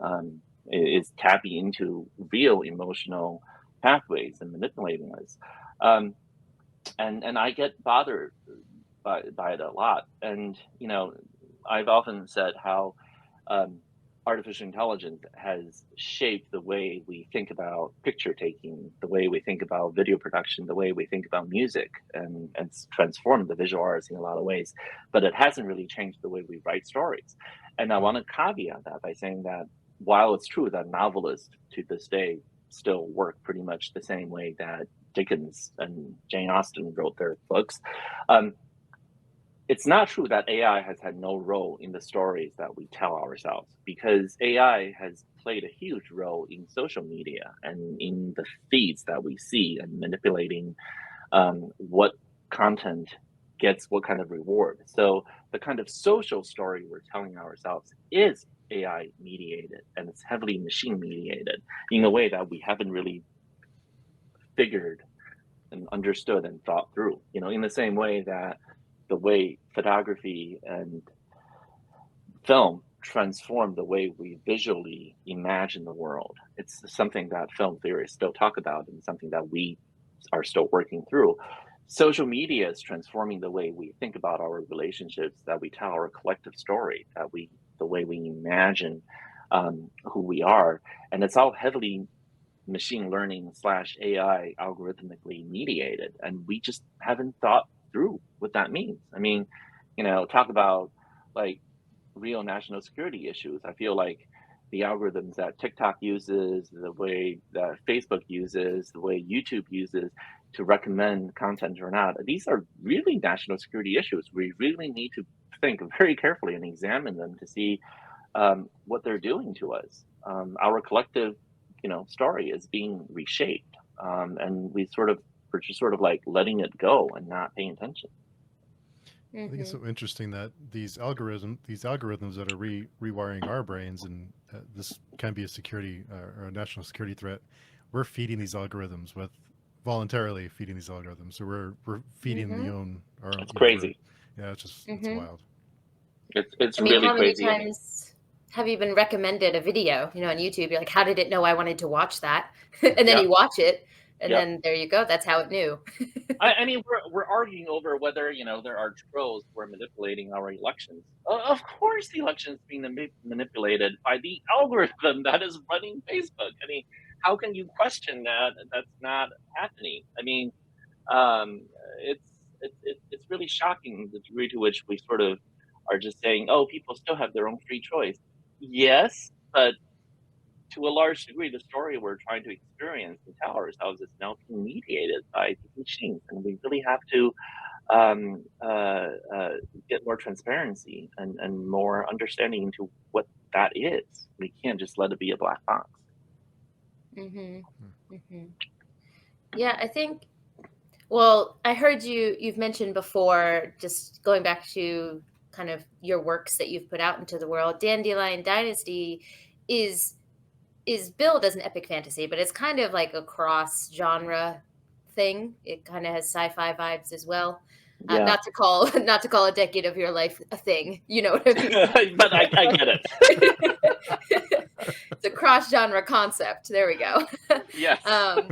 Speaker 2: is tapping into real emotional pathways and manipulating us. Um, and I get bothered by it a lot. And I've often said how um, artificial intelligence has shaped the way we think about picture taking, the way we think about video production, the way we think about music, and it's transformed the visual arts in a lot of ways. But it hasn't really changed the way we write stories. And I
Speaker 1: Mm.
Speaker 2: want to caveat that by saying that while it's true that novelists to this day still work pretty much the same way that Dickens and Jane Austen wrote their books, um, it's not true that AI has had no role in the stories that we tell ourselves because AI has played a huge role in social media and in the feeds that we see and manipulating what content gets what kind of reward. So the kind of social story we're telling ourselves is AI mediated and it's heavily machine mediated in a way that we haven't really figured and understood and thought through. In the same way that the way photography and film transform the way we visually imagine the world. It's something that film theorists still talk about and something that we are still working through. Social media is transforming the way we think about our relationships, that we tell our collective story, the way we imagine who we are, and it's all heavily machine learning slash AI algorithmically mediated, and we just haven't thought through what that means. I mean, talk about like real national security issues. I feel like the algorithms that TikTok uses, the way that Facebook uses, the way YouTube uses to recommend content or not, these are really national security issues. We really need to think very carefully and examine them to see what they're doing to us. Our collective, story is being reshaped, and we're just sort of like letting it go and not paying attention.
Speaker 1: I think it's
Speaker 3: Hmm.
Speaker 1: so interesting that these algorithms that are rewiring our brains, and this can be a security or a national security threat. We're feeding these algorithms with voluntarily feeding these algorithms, so we're feeding
Speaker 3: Hmm.
Speaker 1: our own.
Speaker 2: It's crazy.
Speaker 1: Yeah, it's
Speaker 3: Hmm.
Speaker 1: wild.
Speaker 2: It's
Speaker 3: I mean,
Speaker 2: really
Speaker 3: how many
Speaker 2: crazy.
Speaker 3: times have you been recommended a video, on YouTube? You're like, how did it know I wanted to watch that? And then
Speaker 2: Yeah.
Speaker 3: you watch it, and
Speaker 2: Yep.
Speaker 3: then there you go. That's how it knew.
Speaker 2: I mean, we're arguing over whether there are trolls who are manipulating our elections. Of course, the election is being manipulated by the algorithm that is running Facebook. I mean, how can you question that? That's not happening. I mean, um, it's really shocking the degree to which we sort of are just saying, oh, people still have their own free choice. Yes, but to a large degree, the story we're trying to experience and tell ourselves is now being mediated by these machines, and we really have to um, uh, uh, get more transparency and more understanding into what that is. We can't just let it be a black box.
Speaker 3: Hmm. Hmm. Yeah, I think. Well, I heard you've mentioned before, just going back to kind of your works that you've put out into the world. Dandelion Dynasty is is billed as an epic fantasy, but it's kind of like a cross genre thing. It kind of has sci-fi vibes as well.
Speaker 2: Yeah,
Speaker 3: Not to call a decade of your life a thing. You know what I mean?
Speaker 2: but I get it.
Speaker 3: It's a cross genre concept. There we go.
Speaker 2: Yes.
Speaker 3: um,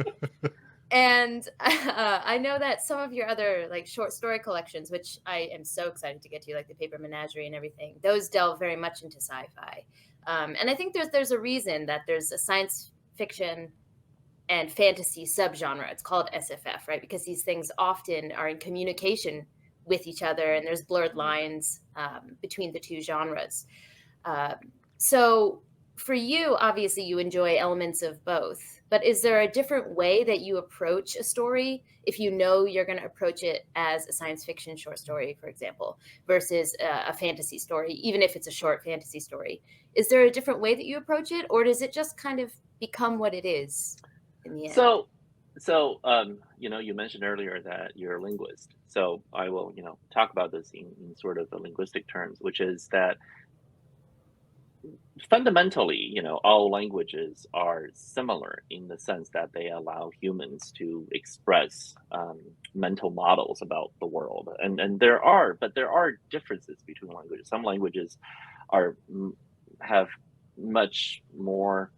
Speaker 3: and I know that some of your other like short story collections, which I am so excited to get to, like the Paper Menagerie and everything, those delve very much into sci-fi. And I think there's a reason that there's a science fiction and fantasy subgenre. It's called SFF, right? Because these things often are in communication with each other, and there's blurred lines between the two genres. Uh, so for you, obviously, you enjoy elements of both. But is there a different way that you approach a story if you know you're going to approach it as a science fiction short story, for example, versus a fantasy story, even if it's a short fantasy story? Is there a different way that you approach it, or does it just kind of become what it is in the end?
Speaker 2: So, you mentioned earlier that you're a linguist. So I will, talk about this in sort of the linguistic terms, which is that fundamentally, all languages are similar in the sense that they allow humans to express mental models about the world, and there are differences between languages. Some languages are have much more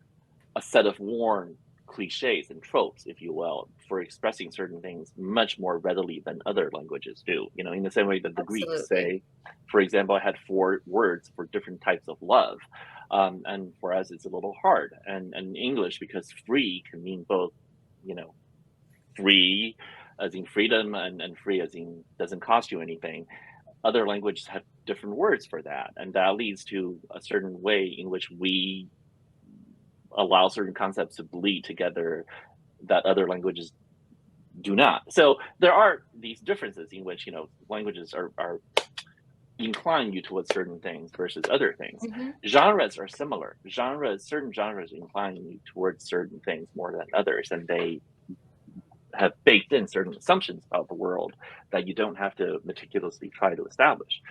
Speaker 2: a set of worn cliches and tropes, if you will, for expressing certain things much more readily than other languages do. In the same way that the Greeks
Speaker 3: Absolutely.
Speaker 2: say, for example, I had 4 words for different types of love. And for us, it's a little hard. And English, because free can mean both, you know, free as in freedom and free as in doesn't cost you anything. Other languages have different words for that. And that leads to a certain way in which we allow certain concepts to bleed together that other languages do not. So there are these differences in which languages are incline you towards certain things versus other things.
Speaker 3: Hmm.
Speaker 2: Genres are similar. Certain genres incline you towards certain things more than others, and they have baked in certain assumptions about the world that you don't have to meticulously try to establish.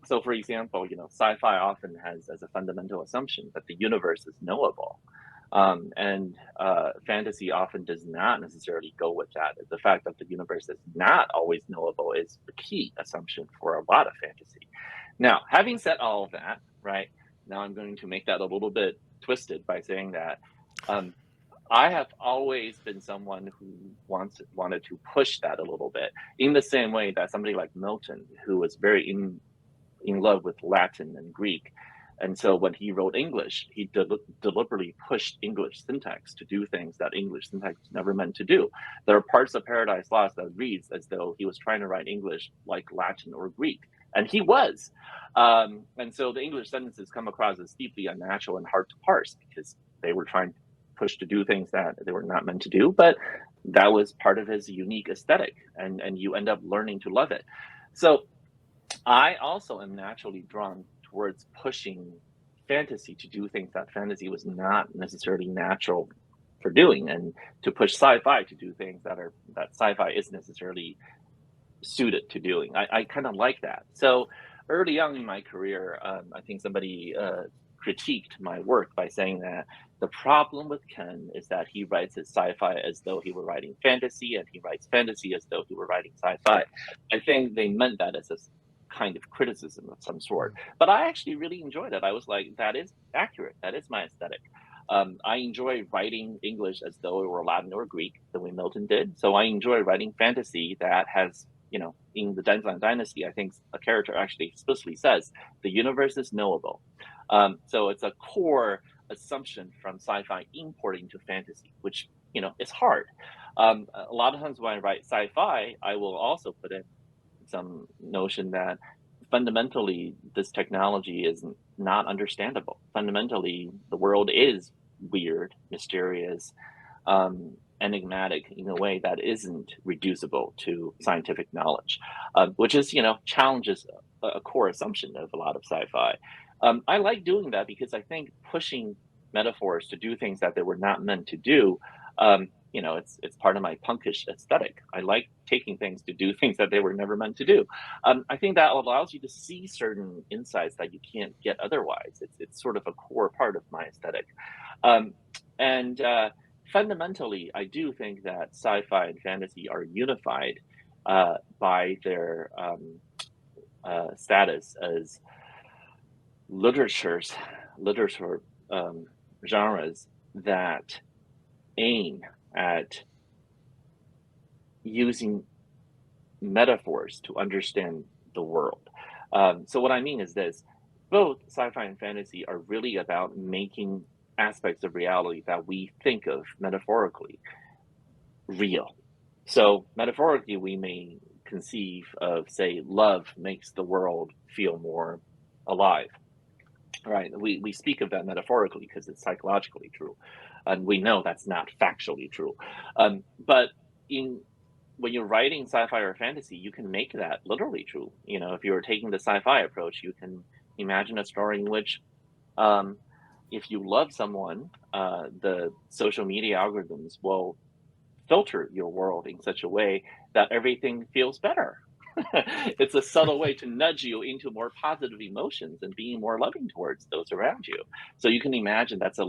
Speaker 2: So, for example, sci-fi often has as a fundamental assumption that the universe is knowable, and fantasy often does not necessarily go with that. The fact that the universe is not always knowable is the key assumption for a lot of fantasy. Now, having said all of that, right? Now I'm going to make that a little bit twisted by saying that um, I have always been someone who wanted to push that a little bit, in the same way that somebody like Milton, who was very in love with Latin and Greek. And so when he wrote English, he deliberately pushed English syntax to do things that English syntax was never meant to do. There are parts of Paradise Lost that reads as though he was trying to write English like Latin or Greek, and he was. And so the English sentences come across as deeply unnatural and hard to parse because they were trying to push to do things that they were not meant to do. But that was part of his unique aesthetic, and you end up learning to love it. So I also am naturally drawn towards pushing fantasy to do things that fantasy was not necessarily natural for doing, and to push sci-fi to do things that sci-fi isn't necessarily suited to doing. I kind of like that. So early on in my career, I think somebody critiqued my work by saying that the problem with Ken is that he writes his sci-fi as though he were writing fantasy, and he writes fantasy as though he were writing sci-fi. I think they meant that as a kind of criticism of some sort, but I actually really enjoyed it. I was like, that is accurate. That is my aesthetic. I enjoy writing English as though it were Latin or Greek, the way Milton did. So I enjoy writing fantasy that has, in the Danzang Dynasty, I think a character actually explicitly says the universe is knowable. So it's a core assumption from sci-fi importing to fantasy, which is hard. A lot of times when I write sci-fi, I will also put in some notion that fundamentally this technology is not understandable. Fundamentally, the world is weird, mysterious, enigmatic in a way that isn't reducible to scientific knowledge, which is, challenges a core assumption of a lot of sci-fi. I like doing that because I think pushing metaphors to do things that they were not meant to do, it's part of my punkish aesthetic. I like taking things to do things that they were never meant to do. I think that allows you to see certain insights that you can't get otherwise. It's sort of a core part of my aesthetic. And fundamentally, I do think that sci-fi and fantasy are unified by their status as literature genres that aim at using metaphors to understand the world. So what I mean is this: both sci-fi and fantasy are really about making aspects of reality that we think of metaphorically real. So metaphorically, we may conceive of, say, love makes the world feel more alive. Right. We speak of that metaphorically because it's psychologically true. And we know that's not factually true. But when you're writing sci-fi or fantasy, you can make that literally true. If you're taking the sci-fi approach, you can imagine a story in which if you love someone, the social media algorithms will filter your world in such a way that everything feels better. It's a subtle way to nudge you into more positive emotions and being more loving towards those around you. So you can imagine that's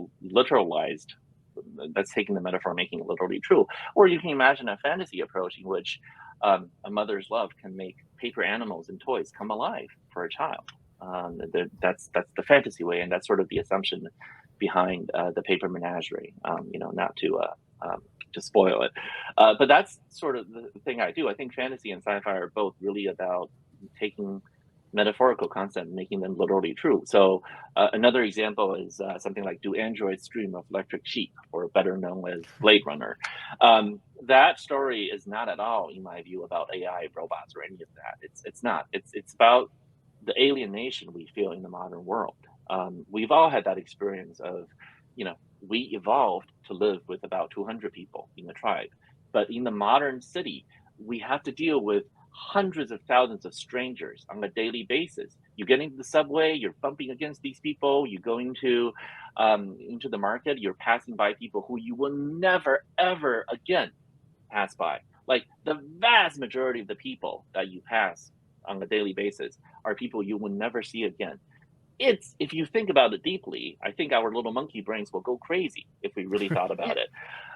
Speaker 2: that's taking the metaphor, making it literally true. Or you can imagine a fantasy approach in which a mother's love can make paper animals and toys come alive for a child. That's the fantasy way, and that's sort of the assumption behind the paper menagerie. Not to spoil it, but that's sort of the thing I do. I think fantasy and sci-fi are both really about taking metaphorical concepts and making them literally true. So another example is something like "Do Androids Dream of Electric Sheep?" or better known as Blade Runner. That story is not at all, in my view, about AI, robots, or any of that. It's not. It's about the alienation we feel in the modern world. We've all had that experience of, we evolved to live with about 200 people in the tribe. But in the modern city, we have to deal with hundreds of thousands of strangers on a daily basis. You get into the subway, you're bumping against these people. You go into the market, you're passing by people who you will never, ever again pass by. Like the vast majority of the people that you pass on a daily basis are people you will never see again. If you think about it deeply, I think our little monkey brains will go crazy if we really thought about it.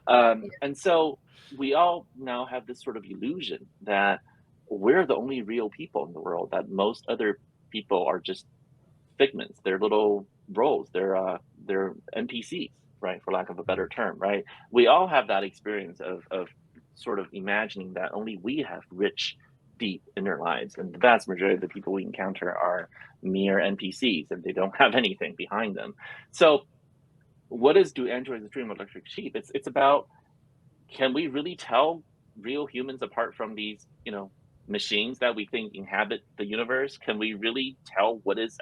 Speaker 2: And so we all now have this sort of illusion that we're the only real people in the world, that most other people are just figments. They're little roles. They're NPCs, right? For lack of a better term, right? We all have that experience of sort of imagining that only we have rich, deep inner lives, and the vast majority of the people we encounter are mere NPCs, and they don't have anything behind them. So, what is Do Androids Dream of Electric Sheep? It's about, can we really tell real humans apart from these, machines that we think inhabit the universe? Can we really tell what is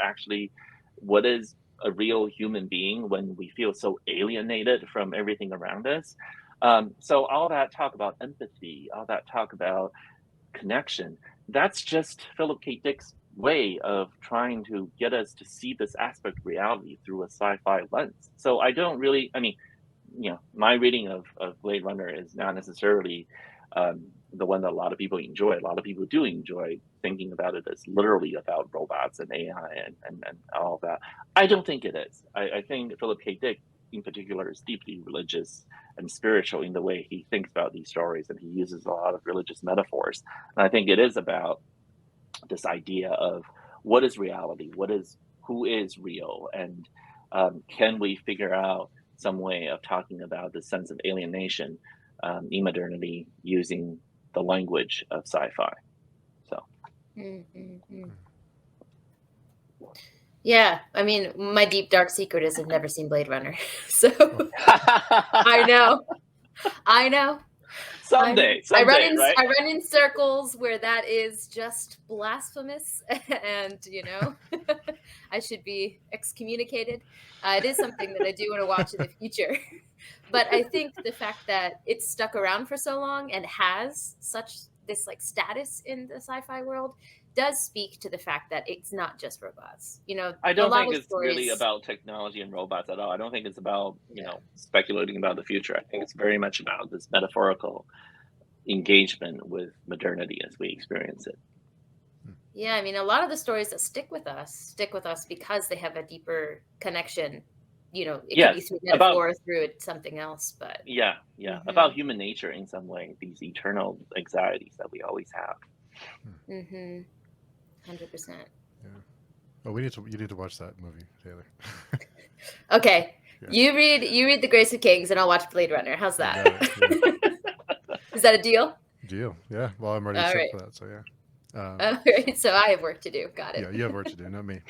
Speaker 2: a real human being when we feel so alienated from everything around us? So all that talk about empathy, all that talk about connection, that's just Philip K. Dick's way of trying to get us to see this aspect of reality through a sci-fi lens. So I don't really, I mean, my reading of Blade Runner is not necessarily the one that a lot of people enjoy. A lot of people do enjoy thinking about it as literally about robots and AI and all of that. I don't think it is. I think Philip K. Dick, in particular, is deeply religious and spiritual in the way he thinks about these stories, and he uses a lot of religious metaphors. And I think it is about this idea of what is reality, who is real, and can we figure out some way of talking about the sense of alienation in modernity using the language of sci-fi. So
Speaker 3: Mm-hmm. Yeah, I mean, my deep dark secret is I've never seen Blade Runner, so I know.
Speaker 2: someday, right?
Speaker 3: I run in circles where that is just blasphemous, and I should be excommunicated. It is something that I do want to watch in the future, but I think the fact that it's stuck around for so long and has such this like status in the sci-fi world does speak to the fact that it's not just robots.
Speaker 2: I
Speaker 3: A
Speaker 2: don't
Speaker 3: lot
Speaker 2: think
Speaker 3: of
Speaker 2: it's really
Speaker 3: stories.
Speaker 2: about technology and robots at all. I don't think it's about,
Speaker 3: Yeah.
Speaker 2: speculating about the future. I think it's very much about this metaphorical engagement with modernity as we experience it.
Speaker 3: Yeah, I mean, a lot of the stories that stick with us because they have a deeper connection. It could be
Speaker 2: Yes,
Speaker 3: through
Speaker 2: about
Speaker 3: metaphor, through something else, but
Speaker 2: yeah,
Speaker 3: Mhm.
Speaker 2: about human nature in some way, these eternal anxieties that we always have.
Speaker 3: 100%.
Speaker 1: Yeah. Oh, you need to watch that movie, Taylor.
Speaker 3: Okay,
Speaker 1: Yeah.
Speaker 3: you read The Grace of Kings, and I'll watch Blade Runner. How's
Speaker 1: You
Speaker 3: that?
Speaker 1: got it. Yeah.
Speaker 3: Is that a deal?
Speaker 1: Deal. Yeah. Well, I'm already
Speaker 3: All
Speaker 1: set
Speaker 3: right.
Speaker 1: for that. So yeah.
Speaker 3: All right. So I have work to do. Got it.
Speaker 1: Yeah, you have work to do, not me.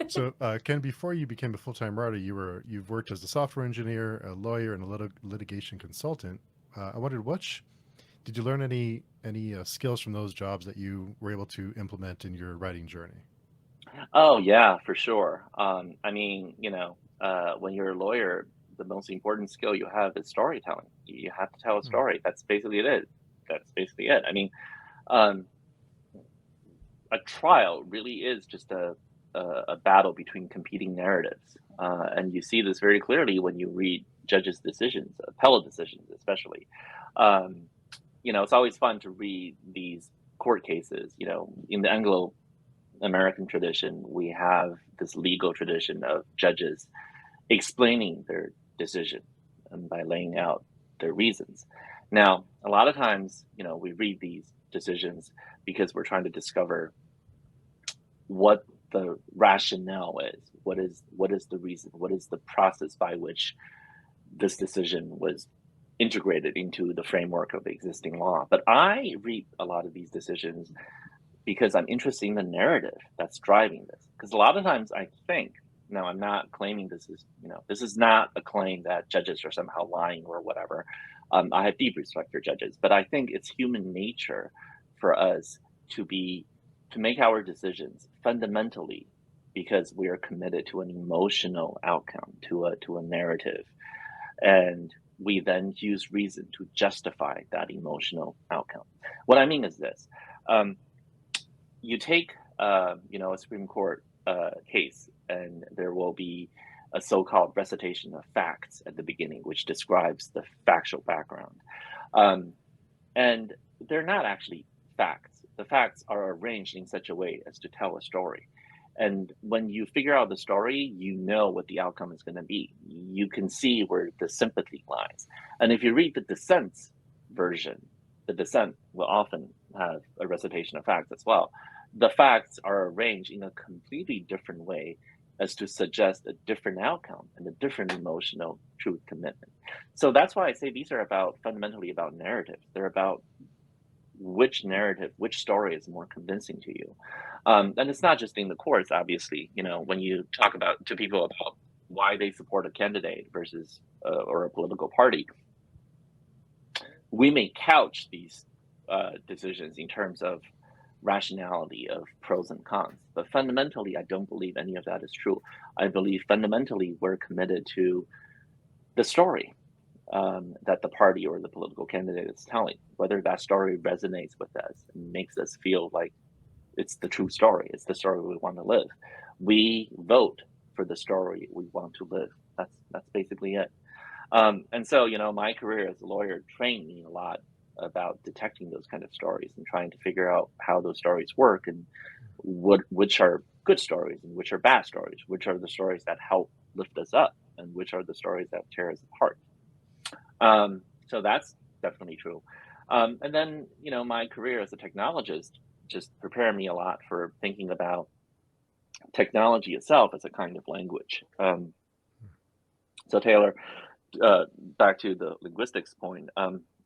Speaker 1: So, Ken, before you became a full-time writer, you've worked as a software engineer, a lawyer, and a litigation consultant. I wondered, did you learn any skills from those jobs that you were able to implement in your writing journey?
Speaker 2: Oh yeah, for sure. I mean, when you're a lawyer, the most important skill you have is storytelling. You have to tell a
Speaker 1: Hmm.
Speaker 2: story. That's basically it. That's basically it. I mean, um, a trial really is just a battle between competing narratives, and you see this very clearly when you read judges' decisions, appellate decisions, especially. Um, it's always fun to read these court cases. In the Anglo American tradition, we have this legal tradition of judges explaining their decision and by laying out their reasons. Now, a lot of times, we read these decisions because we're trying to discover what the rationale is. What is the reason? What is the process by which this decision was integrated into the framework of the existing law? But I read a lot of these decisions because I'm interested in the narrative that's driving this. Because a lot of times I think, now I'm not claiming this is not a claim that judges are somehow lying or whatever. I have deep respect for judges, but I think it's human nature for us to make our decisions fundamentally because we are committed to an emotional outcome, to a narrative, and we then use reason to justify that emotional outcome. What I mean is this: you take a Supreme Court case, and there will be a so-called recitation of facts at the beginning, which describes the factual background, and they're not actually facts. The facts are arranged in such a way as to tell a story. And when you figure out the story, you know what the outcome is going to be. You can see where the sympathy lies. And if you read the dissent's version, the dissent will often have a recitation of facts as well. the facts are arranged in a completely different way as to suggest a different outcome and a different emotional truth commitment. So that's why I say these are about fundamentally about narratives. They're about which narrative, which story is more convincing to you. And it's not just in the courts, obviously. When you talk about to people about why they support a candidate versus or a political party, we may couch these decisions in terms of rationality of pros and cons. But fundamentally, I don't believe any of that is true. I believe fundamentally we're committed to the story that the party or the political candidate is telling, whether that story resonates with us and makes us feel like it's the true story, it's the story we want to live. We vote for the story we want to live. That's basically it. And so, my career as a lawyer trained me a lot about detecting those kind of stories and trying to figure out how those stories work and which are good stories and which are bad stories, which are the stories that help lift us up and which are the stories that tear us apart. So that's definitely true. And then, my career as a technologist just prepared me a lot for thinking about technology itself as a kind of language. So Taylor, back to the linguistics point,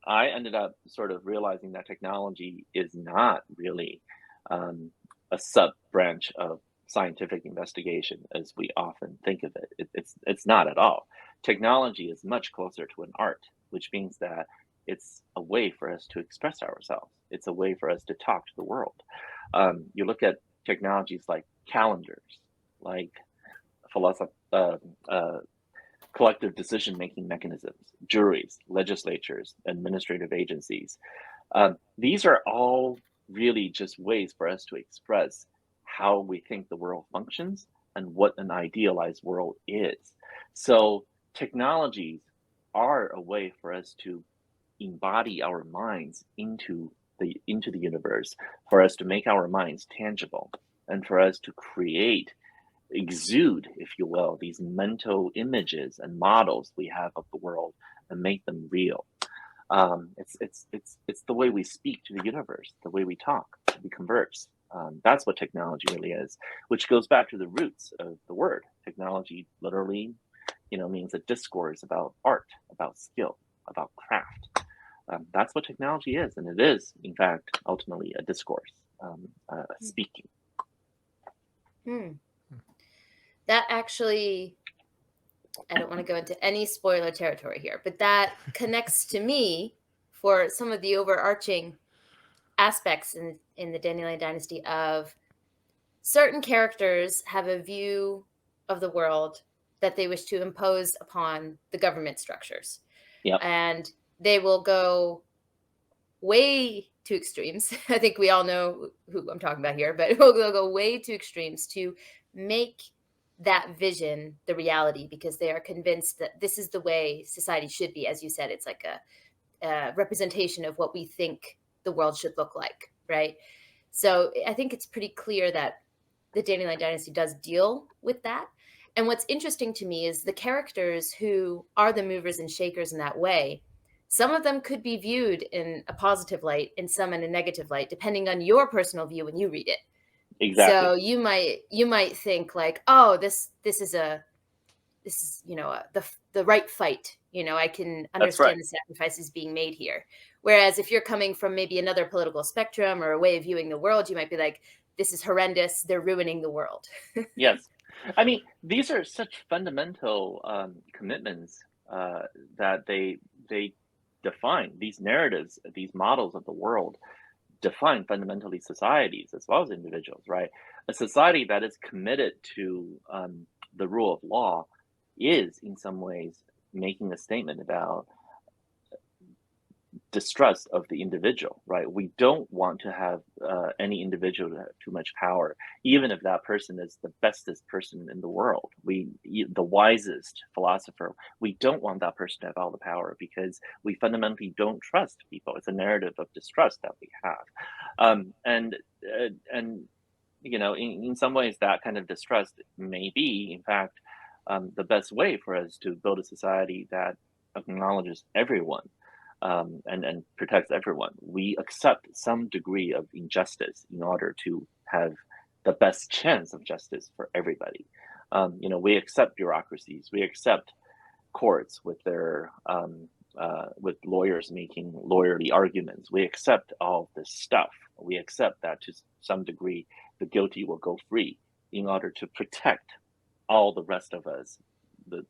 Speaker 2: I ended up sort of realizing that technology is not really a sub branch of scientific investigation as we often think of it. It's not at all. Technology is much closer to an art, which means that it's a way for us to express ourselves. It's a way for us to talk to the world. You look at technologies like calendars, like philosophy, collective decision-making mechanisms, juries, legislatures, administrative agencies. These are all really just ways for us to express how we think the world functions and what an idealized world is. So technologies are a way for us to embody our minds into the universe, for us to make our minds tangible, and for us to exude, if you will, these mental images and models we have of the world and make them real. It's the way we speak to the universe, the way we talk, we converse. That's what technology really is, which goes back to the roots of the word. Technology literally, means a discourse about art, about skill, about craft. That's what technology is, and it is, in fact, ultimately a discourse, speaking.
Speaker 3: Hmm. That actually, I don't want to go into any spoiler territory here, but that connects to me for some of the overarching aspects in the Dandelion Dynasty of certain characters have a view of the world that they wish to impose upon the government structures.
Speaker 2: Yep.
Speaker 3: And they will go way to extremes. I think we all know who I'm talking about here, but they'll go way to extremes to make that vision the reality because they are convinced that this is the way society should be. As you said, it's like a representation of what we think the world should look like, right? So I think it's pretty clear that the Dandelion Dynasty does deal with that. And what's interesting to me is the characters who are the movers and shakers in that way. Some of them could be viewed in a positive light and some in a negative light, depending on your personal view when you read it.
Speaker 2: Exactly.
Speaker 3: So you might think like, oh, this is the right fight. I can
Speaker 2: That's right.
Speaker 3: understand the sacrifices being made here. Whereas if you're coming from maybe another political spectrum or a way of viewing the world, you might be like, this is horrendous. They're ruining the world.
Speaker 2: Yes. I mean, these are such fundamental commitments that they define these narratives, these models of the world define fundamentally societies as well as individuals, right? A society that is committed to the rule of law is, in some ways, making a statement about distrust of the individual, right? We don't want to have any individual to have too much power, even if that person is the bestest person in the world, the wisest philosopher. We don't want that person to have all the power because we fundamentally don't trust people. It's a narrative of distrust that we have, and in some ways, that kind of distrust may be, in fact, the best way for us to build a society that acknowledges everyone and protects everyone. We accept some degree of injustice in order to have the best chance of justice for everybody. We accept bureaucracies, we accept courts with their with lawyers making lawyerly arguments. We accept all this stuff. We accept that to some degree the guilty will go free in order to protect all the rest of us, the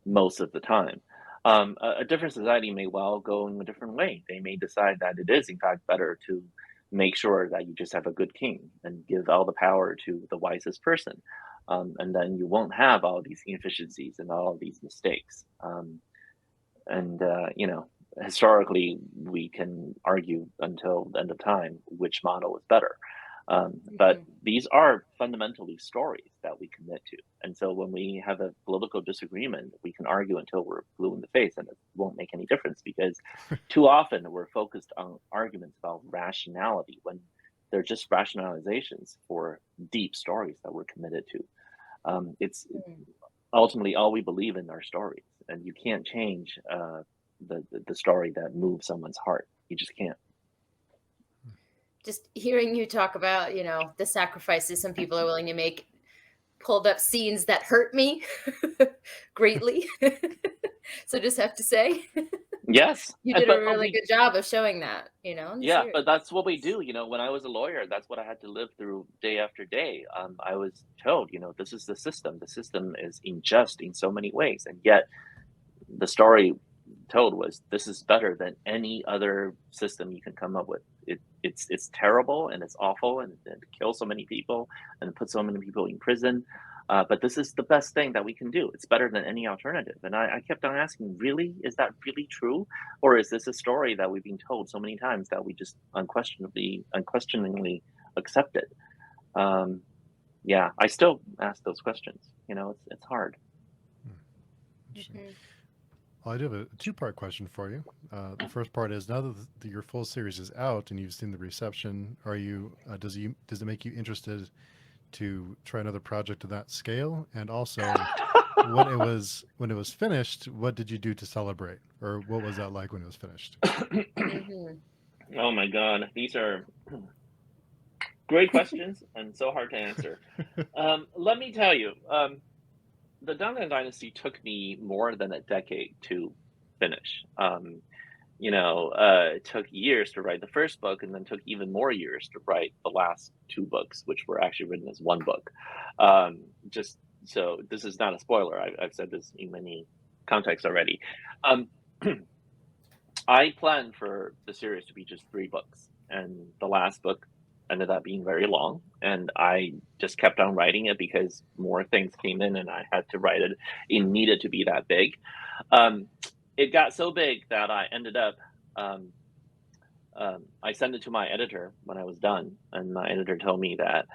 Speaker 2: most of the time. A different society may well go in a different way. They may decide that it is in fact better to make sure that you just have a good king and give all the power to the wisest person. And then you won't have all these inefficiencies and all of these mistakes. And historically, we can argue until the end of time which model is better. But these are fundamentally stories that we commit to. And so when we have a political disagreement, we can argue until we're blue in the face, and it won't make any difference because too often we're focused on arguments about rationality when they're just rationalizations for deep stories that we're committed to. It's ultimately all we believe in are stories, and you can't change the story that moves someone's heart. You just can't.
Speaker 3: Just hearing you talk about, the sacrifices some people are willing to make pulled up scenes that hurt me greatly. So just have to say,
Speaker 2: Yes,
Speaker 3: you did a really good job of showing that,
Speaker 2: Yeah, but that's what we do. When I was a lawyer, that's what I had to live through day after day. I was told, this is the system. The system is unjust in so many ways, and yet the story told was this is better than any other system you can come up with. It's terrible and it's awful and it kills so many people and it puts so many people in prison. But this is the best thing that we can do. It's better than any alternative. And I kept on asking, really? Is that really true? Or is this a story that we've been told so many times that we just unquestioningly accept it? Yeah, I still ask those questions. It's hard.
Speaker 1: Well, I do have a two-part question for you. The first part is, now that your full series is out and you've seen the reception, does it make you interested to try another project of that scale? And also, when it was finished, what did you do to celebrate, or what was that like when it was finished?
Speaker 2: Oh my God, these are great questions and so hard to answer. Let me tell you, the Dungan Dynasty took me more than a decade to finish. It took years to write the first book, and then took even more years to write the last two books, which were actually written as one book. Just so this is not a spoiler. I've said this in many contexts already. I planned for the series to be just 3 books, and the last book ended up being very long, and I just kept on writing it because more things came in and I had to write it. It needed to be that big. It got so big that I ended up, I sent it to my editor when I was done, and my editor told me that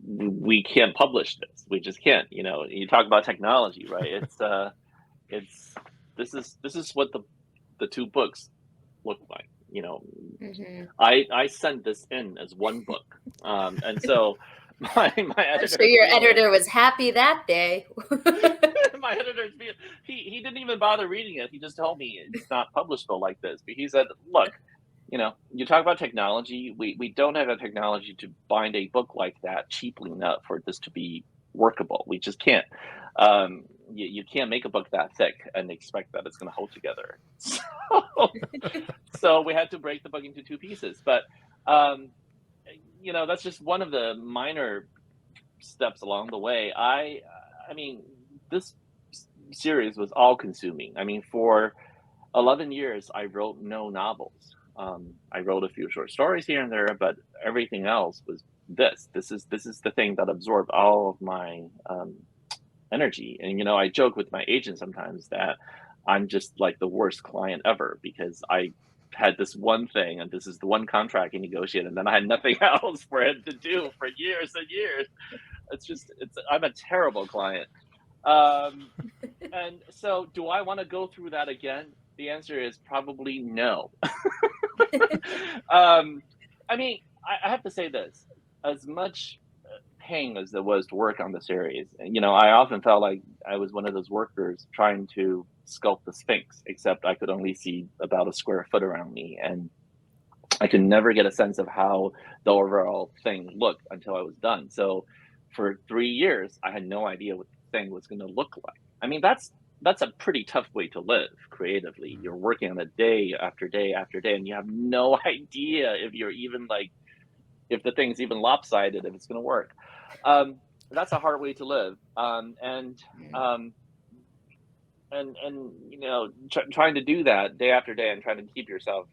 Speaker 2: we can't publish this. We just can't. You talk about technology, right? This is what the 2 books look like. I sent this in as one book, and so my editor.
Speaker 3: I'm sure your editor was happy that day.
Speaker 2: My editor, he didn't even bother reading it. He just told me it's not publishable like this. But he said, "Look, you talk about technology. We don't have a technology to bind a book like that cheaply enough for this to be workable. We just can't. You can't make a book that thick and expect that it's going to hold together." So we had to break the book into 2 pieces. But that's just one of the minor steps along the way. I mean, this series was all consuming. I mean, for 11 years, I wrote no novels. I wrote a few short stories here and there, but everything else was this. This is the thing that absorbed all of my energy. And I joke with my agent sometimes that I'm just like the worst client ever, because I had this one thing and this is the one contract he negotiated, and then I had nothing else for him to do for years and years. I'm a terrible client. And so do I want to go through that again? The answer is probably no. I mean, I have to say this, as much pain as there was to work on the series, I often felt like I was one of those workers trying to sculpt the Sphinx, except I could only see about a square foot around me. And I could never get a sense of how the overall thing looked until I was done. So for 3 years, I had no idea what the thing was going to look like. I mean, that's a pretty tough way to live creatively.
Speaker 1: Mhm.
Speaker 2: You're working on it day after day after day, and you have no idea if you're even like if the thing's even lopsided, if it's going to work. Um, that's a hard way to live.
Speaker 3: Mm.
Speaker 2: Um, and trying to do that day after day and trying to keep yourself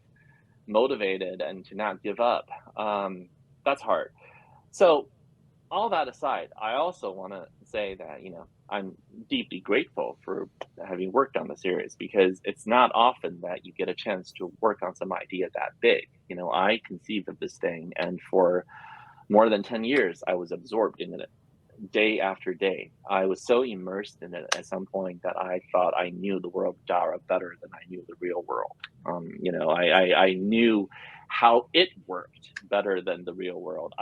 Speaker 2: motivated and to not give up, that's hard. So all that aside, I also want to say that I'm deeply grateful for having worked on the series, because it's not often that you get a chance to work on some idea that big. I conceived of this thing, and for more than 10 years I was absorbed in it day after day. I was so immersed in it at some point that I thought I knew the world of Dara better than I knew the real world. I knew how it worked better than the real world.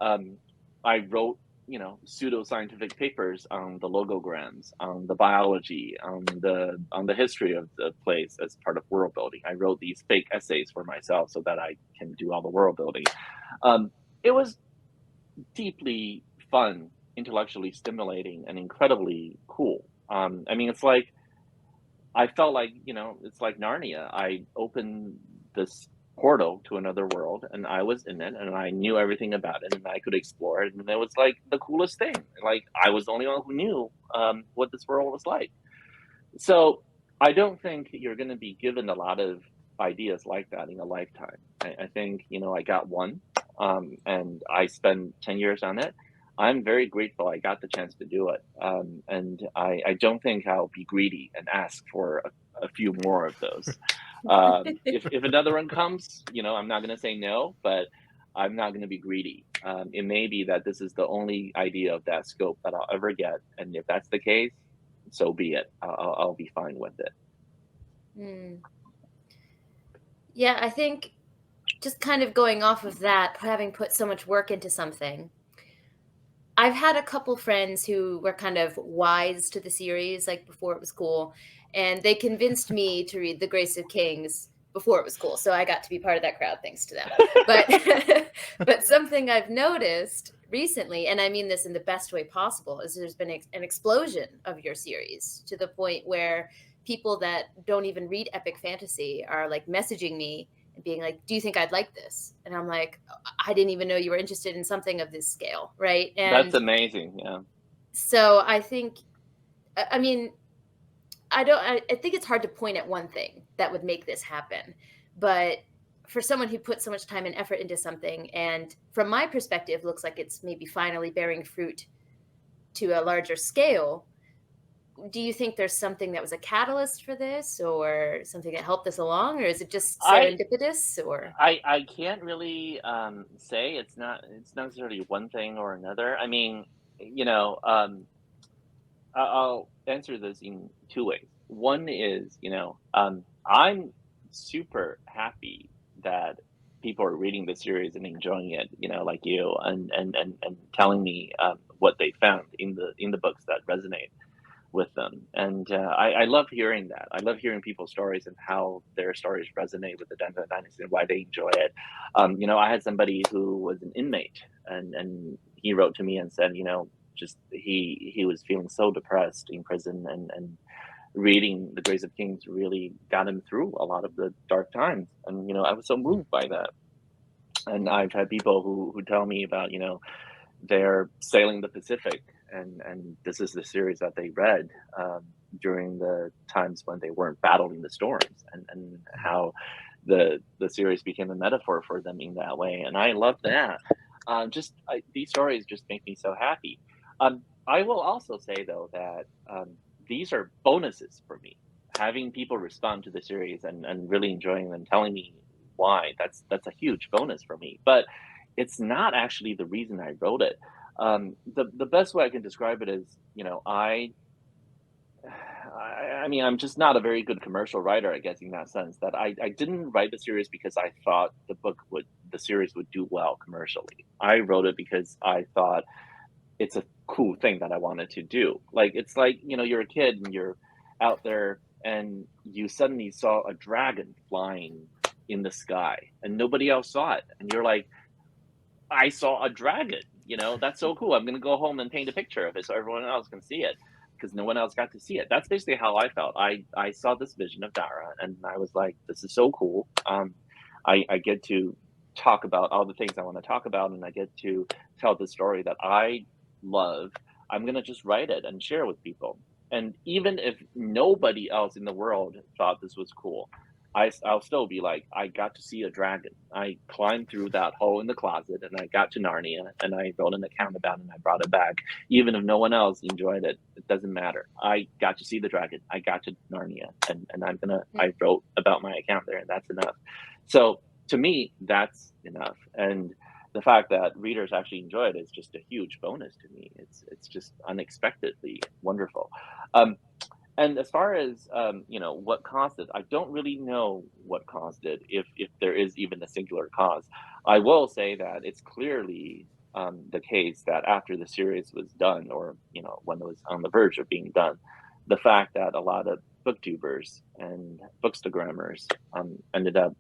Speaker 2: Um, I wrote, pseudoscientific papers on the logograms, on the biology, on the history of the place as part of world building. I wrote these fake essays for myself so that I can do all the world building. It was deeply fun, intellectually stimulating, and incredibly cool. I mean, it's like I felt like it's like Narnia. I opened this portal to another world, and I was in it, and I knew everything about it, and I could explore it, and it was like the coolest thing. Like I was the only one who knew what this world was like. So I don't think you're going to be given a lot of ideas like that in a lifetime. I think I got one, and I spent 10 years on it. I'm very grateful I got the chance to do it, and I don't think I'll be greedy and ask for a few more of those. If another one comes, I'm not going to say no, but I'm not going to be greedy. It may be that this is the only idea of that scope that I'll ever get, and if that's the case, so be it. I'll be fine with it.
Speaker 3: Mm. Yeah, I think just kind of going off of that, having put so much work into something, I've had a couple friends who were kind of wise to the series, like before it was cool, and they convinced me to read The Grace of Kings before it was cool. So I got to be part of that crowd thanks to them. But but something I've noticed recently, and I mean this in the best way possible, is there's been an explosion of your series to the point where people that don't even read epic fantasy are like messaging me and being like, "Do you think I'd like this?" And I'm like, "I didn't even know you were interested in something of this scale," right?
Speaker 2: That's
Speaker 3: And
Speaker 2: amazing. Yeah.
Speaker 3: so I think, I mean, I think it's hard to point at one thing that would make this happen, but for someone who put so much time and effort into something, and from my perspective, looks like it's maybe finally bearing fruit to a larger scale. Do you think there's something that was a catalyst for this, or something that helped this along, or is it just
Speaker 2: I
Speaker 3: serendipitous, or?
Speaker 2: I can't really say it's not necessarily one thing or another. I mean, I'll answer this in two ways. One is, I'm super happy that people are reading the series and enjoying it, like you, and telling me what they found in the books that resonate with them. And I love hearing that. I love hearing people's stories and how their stories resonate with the Denver Dynasty and why they enjoy it. I had somebody who was an inmate, and he wrote to me and said, just he was feeling so depressed in prison, and reading The Grace of Kings really got him through a lot of the dark times. And I was so moved by that. And I've had people who tell me about they're sailing the Pacific, and this is the series that they read during the times when they weren't battling the storms, and how the series became a metaphor for them in that way. And I love that. These stories just make me so happy. I will also say though that these are bonuses for me. Having people respond to the series and really enjoying them, telling me why, that's a huge bonus for me. But it's not actually the reason I wrote it. The best way I can describe it is, I mean, I'm just not a very good commercial writer, I guess, in that sense. That I didn't write the series because I thought the series would do well commercially. I wrote it because I thought it's a cool thing that I wanted to do. Like it's like you're a kid and you're out there and you suddenly saw a dragon flying in the sky and nobody else saw it. And you're like, I saw a dragon, that's so cool. I'm going to go home and paint a picture of it so everyone else can see it because no one else got to see it. That's basically how I felt. I saw this vision of Dara and I was like, this is so cool. I get to talk about all the things I want to talk about and I get to tell the story that I love. I'm going to just write it and share it with people. And even if nobody else in the world thought this was cool, I'll still be like, I got to see a dragon. I climbed through that hole in the closet and I got to Narnia and I wrote an account about it and I brought it back. Even if no one else enjoyed it, it doesn't matter. I got to see the dragon. I got to Narnia and I wrote about my account there and that's enough. So to me, that's enough. And the fact that readers actually enjoy it is just a huge bonus to me. It's just unexpectedly wonderful. Um, and as far as what caused it, I don't really know what caused it, if there is even a singular cause. I will say that it's clearly the case that after the series was done, or when it was on the verge of being done, the fact that a lot of booktubers and bookstagrammers ended up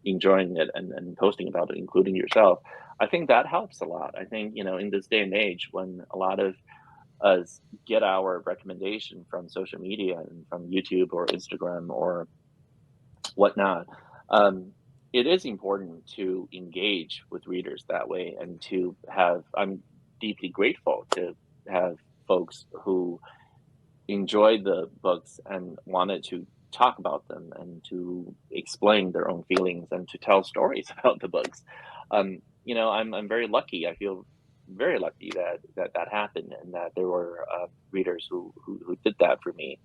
Speaker 2: enjoying it and posting about it, including yourself, I think that helps a lot. I think in this day and age when a lot of us get our recommendation from social media and from YouTube or Instagram or whatnot, um, it is important to engage with readers that way and to have. I'm deeply grateful to have folks who enjoyed the books and wanted to talk about them and to explain their own feelings and to tell stories about the books. I'm very lucky. I feel very lucky that happened and that there were readers who did that for me.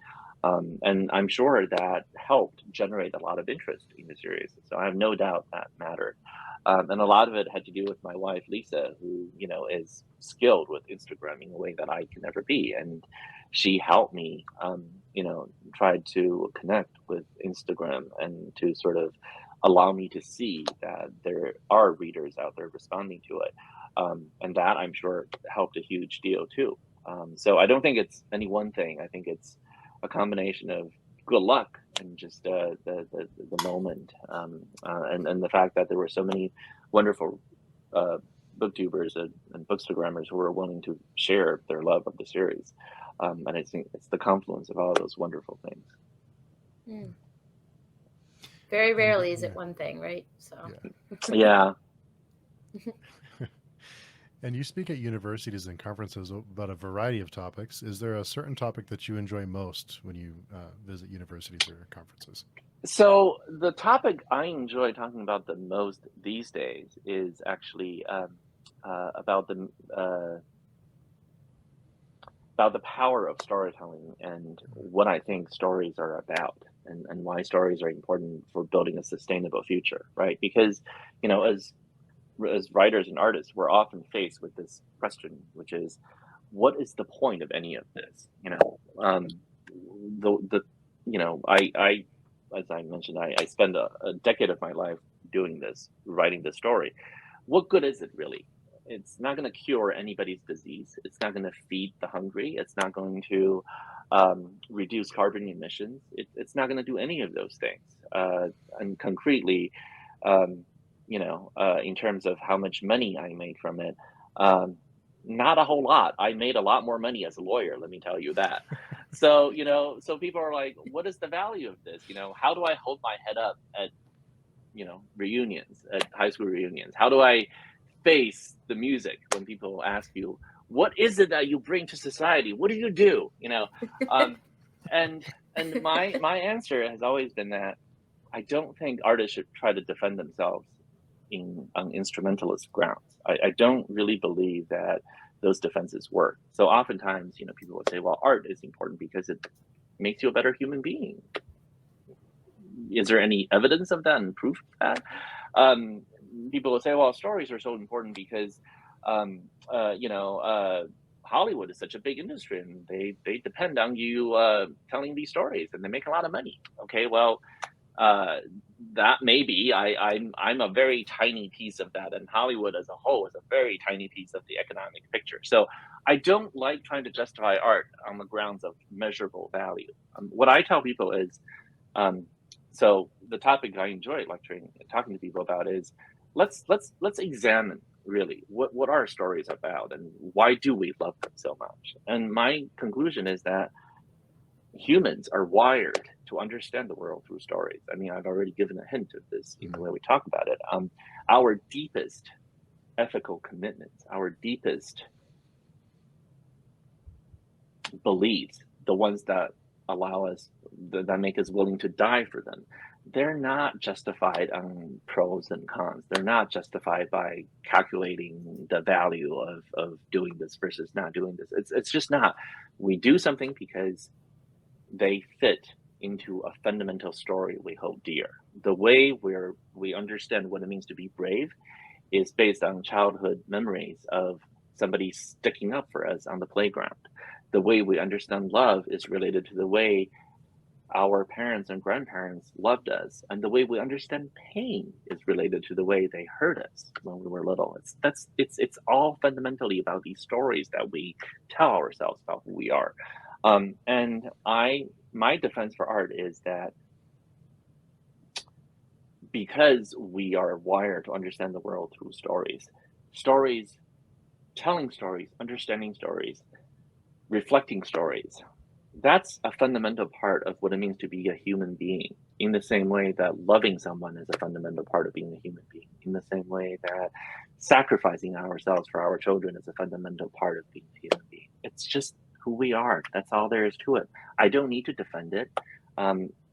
Speaker 2: And I'm sure that helped generate a lot of interest in the series. So I have no doubt that mattered. And a lot of it had to do with my wife, Lisa, who, is skilled with Instagram in a way that I can never be. And she helped me, try to connect with Instagram and to sort of allow me to see that there are readers out there responding to it. And that I'm sure helped a huge deal too. So I don't think it's any one thing. I think it's a combination of good luck and just the moment, and the fact that there were so many wonderful booktubers and bookstagrammers who were willing to share their love of the series. And I think it's the confluence of all those wonderful things.
Speaker 3: Mm. Very rarely is it one thing, right? So
Speaker 2: Yeah.
Speaker 1: And you speak at universities and conferences about a variety of topics. Is there a certain topic that you enjoy most when you visit universities or conferences?
Speaker 2: So the topic I enjoy talking about the most these days is actually about the power of storytelling and what I think stories are about, and why stories are important for building a sustainable future, right? Because as writers and artists, we're often faced with this question, which is, what is the point of any of this? The I as I mentioned, I spend a decade of my life doing this, writing this story. What good is it really? It's not going to cure anybody's disease. It's not going to feed the hungry. It's not going to reduce carbon emissions. It's not going to do any of those things. And concretely, um, in terms of how much money I made from it, um, not a whole lot. I made a lot more money as a lawyer, let me tell you that. So, so people are like, what is the value of this? How do I hold my head up at, reunions, at high school reunions? How do I face the music when people ask you, what is it that you bring to society? What do you do? Um, and my answer has always been that I don't think artists should try to defend themselves on instrumentalist grounds. I don't really believe that those defenses work. So oftentimes, people will say, well, art is important because it makes you a better human being. Is there any evidence of that and proof of that? People will say, well, stories are so important because, Hollywood is such a big industry and they depend on you telling these stories and they make a lot of money. Okay, well, uh, that may be. I'm a very tiny piece of that, and Hollywood as a whole is a very tiny piece of the economic picture. So I don't like trying to justify art on the grounds of measurable value. What I tell people is, um, So the topic I enjoy lecturing and talking to people about is let's examine really what are stories about and why do we love them so much. And my conclusion is that humans are wired to understand the world through stories. I mean, I've already given a hint of this in the way we talk about it. Our deepest ethical commitments, our deepest beliefs, the ones that allow us, that make us willing to die for them, they're not justified on pros and cons. They're not justified by calculating the value of doing this versus not doing this. It's just not. We do something because they fit into a fundamental story we hold dear. The way we understand what it means to be brave is based on childhood memories of somebody sticking up for us on the playground. The way we understand love is related to the way our parents and grandparents loved us, and the way we understand pain is related to the way they hurt us when we were little. It's all fundamentally about these stories that we tell ourselves about who we are. And my defense for art is that because we are wired to understand the world through stories, telling stories, understanding stories, reflecting stories, that's a fundamental part of what it means to be a human being, in the same way that loving someone is a fundamental part of being a human being, in the same way that sacrificing ourselves for our children is a fundamental part of being a human being. It's just who we are. That's all there is to it. I don't need to defend it.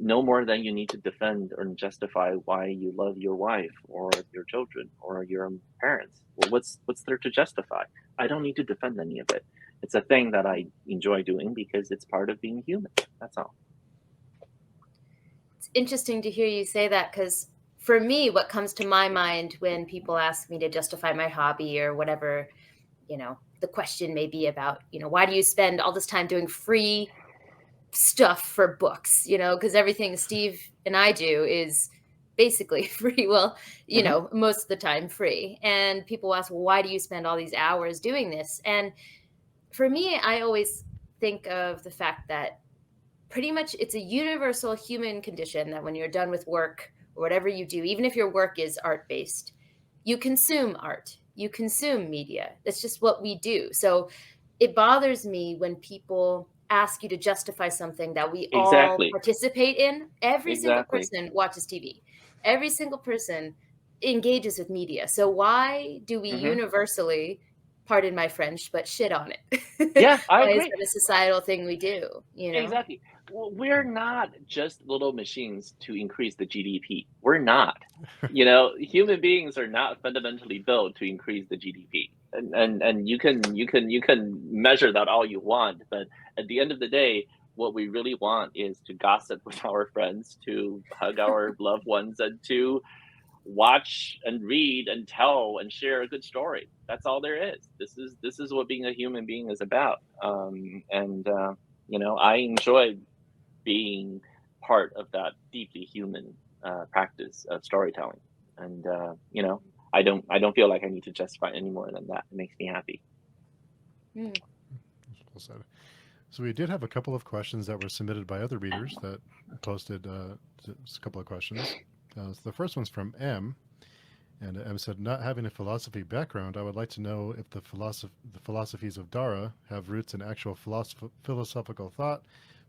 Speaker 2: No more than you need to defend or justify why you love your wife or your children or your parents. Well, what's there to justify? I don't need to defend any of it. It's a thing that I enjoy doing because it's part of being human. That's all.
Speaker 3: It's interesting to hear you say that, because for me, what comes to my mind when people ask me to justify my hobby or whatever, the question may be about, why do you spend all this time doing free stuff for books? Because everything Steve and I do is basically free. Well, most of the time free. And people ask, well, why do you spend all these hours doing this? And for me, I always think of the fact that pretty much it's a universal human condition that when you're done with work or whatever you do, even if your work is art based, you consume art, you consume media. That's just what we do. So it bothers me when people ask you to justify something that we all
Speaker 2: Exactly.
Speaker 3: participate in. Every single
Speaker 2: Exactly.
Speaker 3: person watches TV. Every single person engages with media. So why do we
Speaker 2: Hmm.
Speaker 3: universally, pardon my French, but shit on it?
Speaker 2: Yeah, I
Speaker 3: Why is
Speaker 2: agree.
Speaker 3: that a societal thing we do?
Speaker 2: Exactly. Well, we're not just little machines to increase the GDP. We're not. Human beings are not fundamentally built to increase the GDP. And you can measure that all you want, but at the end of the day, what we really want is to gossip with our friends, to hug our loved ones, and to watch and read and tell and share a good story. That's all there is. This is what being a human being is about. And I enjoy being part of that deeply human practice of storytelling. And I don't feel like I need to justify any more than that. It makes me happy.
Speaker 3: Hmm.
Speaker 1: Well said. So we did have a couple of questions that were submitted by other readers that posted just a couple of questions. So the first one's from M, and M said, "Not having a philosophy background, I would like to know if the philosophies of Dara have roots in actual philosophical thought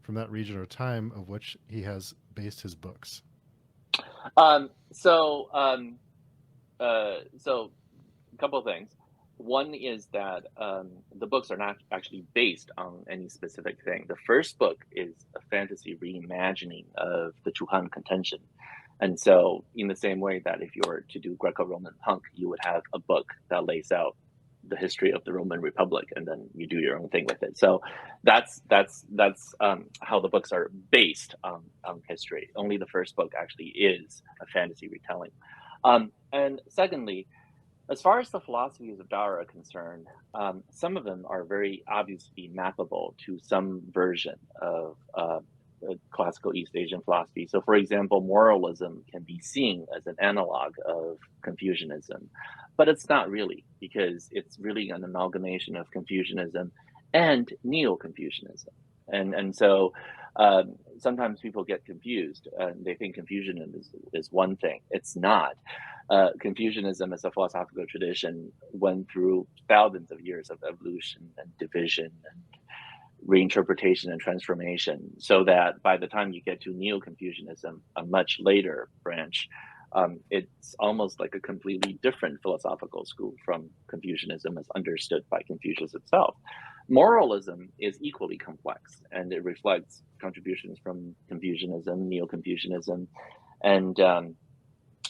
Speaker 1: from that region or time of which he has based his books."
Speaker 2: So a couple of things. One is that the books are not actually based on any specific thing. The first book is a fantasy reimagining of the Chuhan contention. And so, in the same way that if you were to do Greco-Roman punk, you would have a book that lays out the history of the Roman Republic, and then you do your own thing with it. So that's how the books are based on history. Only the first book actually is a fantasy retelling. And secondly, as far as the philosophies of Dara are concerned, some of them are very obviously mappable to some version of classical East Asian philosophy. So, for example, moralism can be seen as an analog of Confucianism, but it's not really, because it's really an amalgamation of Confucianism and Neo Confucianism. And so sometimes people get confused. They think Confucianism is one thing. It's not. Confucianism as a philosophical tradition went through thousands of years of evolution and division and reinterpretation and transformation, so that by the time you get to Neo-Confucianism, a much later branch, it's almost like a completely different philosophical school from Confucianism as understood by Confucius himself. Moralism is equally complex, and it reflects contributions from Confucianism, Neo-Confucianism, and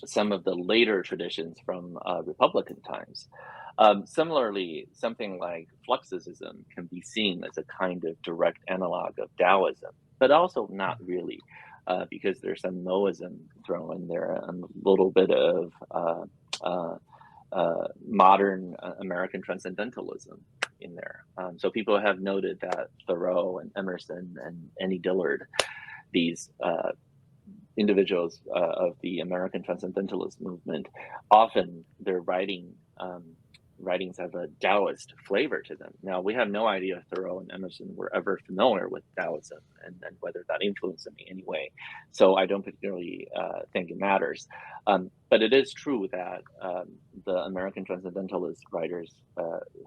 Speaker 2: some of the later traditions from Republican times. Similarly, something like Fluxusism can be seen as a kind of direct analog of Taoism, but also not really, because there's some Moism thrown in there, and a little bit of modern American transcendentalism in there. So people have noted that Thoreau and Emerson and Annie Dillard, these individuals of the American transcendentalist movement, often their writings have a Taoist flavor to them. Now, we have no idea if Thoreau and Emerson were ever familiar with Taoism and whether that influenced them in any way. So I don't particularly think it matters. But it is true that the American transcendentalist writers,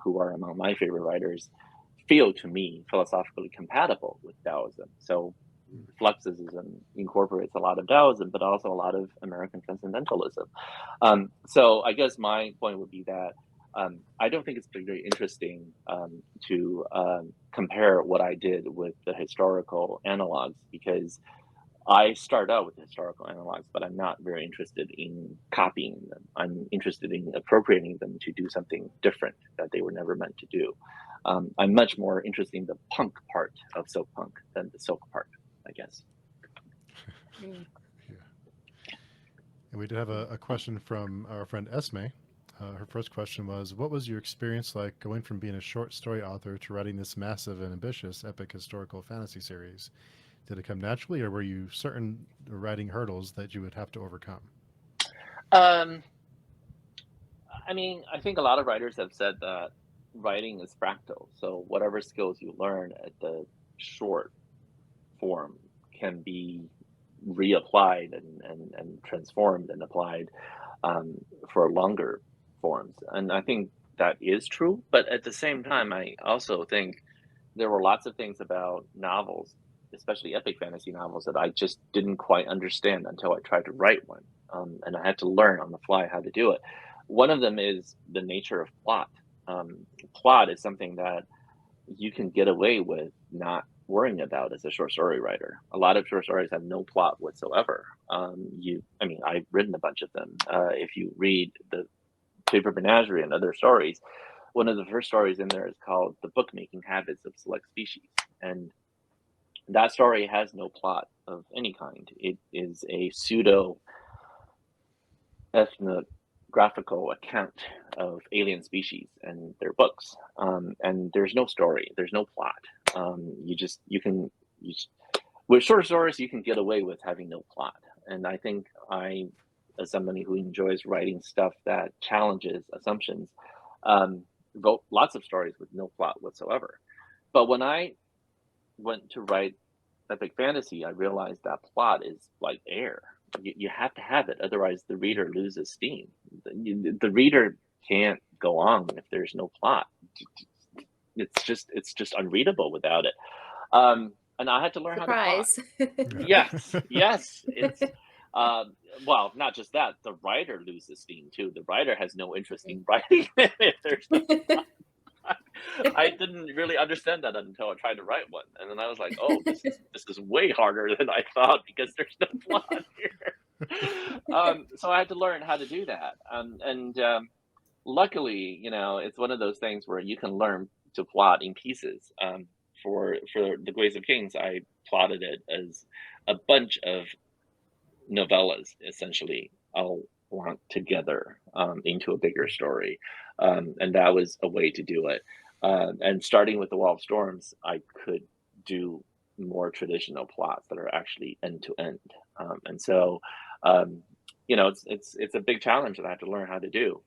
Speaker 2: who are among my favorite writers, feel to me philosophically compatible with Taoism. So Fluxusism incorporates a lot of Taoism, but also a lot of American transcendentalism. So I guess my point would be that I don't think it's particularly interesting to compare what I did with the historical analogs, because I start out with historical analogs, but I'm not very interested in copying them. I'm interested in appropriating them to do something different that they were never meant to do. I'm much more interested in the punk part of soap punk than the silk part, I guess.
Speaker 3: Mm.
Speaker 1: Yeah. And we did have a question from our friend Esme. Her first question was, what was your experience like going from being a short story author to writing this massive and ambitious epic historical fantasy series? Did it come naturally, or were you certain writing hurdles that you would have to overcome?
Speaker 2: Um, I mean, I think a lot of writers have said that writing is fractal. So whatever skills you learn at the short form can be reapplied and transformed and applied for longer forms. And I think that is true. But at the same time, I also think there were lots of things about novels, especially epic fantasy novels, that I just didn't quite understand until I tried to write one. And I had to learn on the fly how to do it. One of them is the nature of plot. Plot is something that you can get away with not worrying about as a short story writer. A lot of short stories have no plot whatsoever. I mean, I've written a bunch of them. If you read the Paper Menagerie and other stories, one of the first stories in there is called The Bookmaking Habits of Select Species. And that story has no plot of any kind. It is a pseudo ethnographical account of alien species and their books. And there's no story, there's no plot. With short stories, you can get away with having no plot. And I think as somebody who enjoys writing stuff that challenges assumptions, wrote lots of stories with no plot whatsoever. But when I went to write epic fantasy, I realized that plot is like air. You have to have it, otherwise the reader loses steam. The reader can't go on if there's no plot. It's just unreadable without it. And I had to learn how to plot.
Speaker 3: Surprise.
Speaker 2: Yes. It's well, not just that. The writer loses steam too. The writer has no interest in writing if there's no plot. I didn't really understand that until I tried to write one, and then I was like, "Oh, this is way harder than I thought because there's no plot here." So I had to learn how to do that, and luckily, it's one of those things where you can learn to plot in pieces. For the Grace of Kings, I plotted it as a bunch of novellas, essentially, all lumped together into a bigger story, and that was a way to do it. And starting with The Wall of Storms, I could do more traditional plots that are actually end to end, and so it's a big challenge that I have to learn how to do.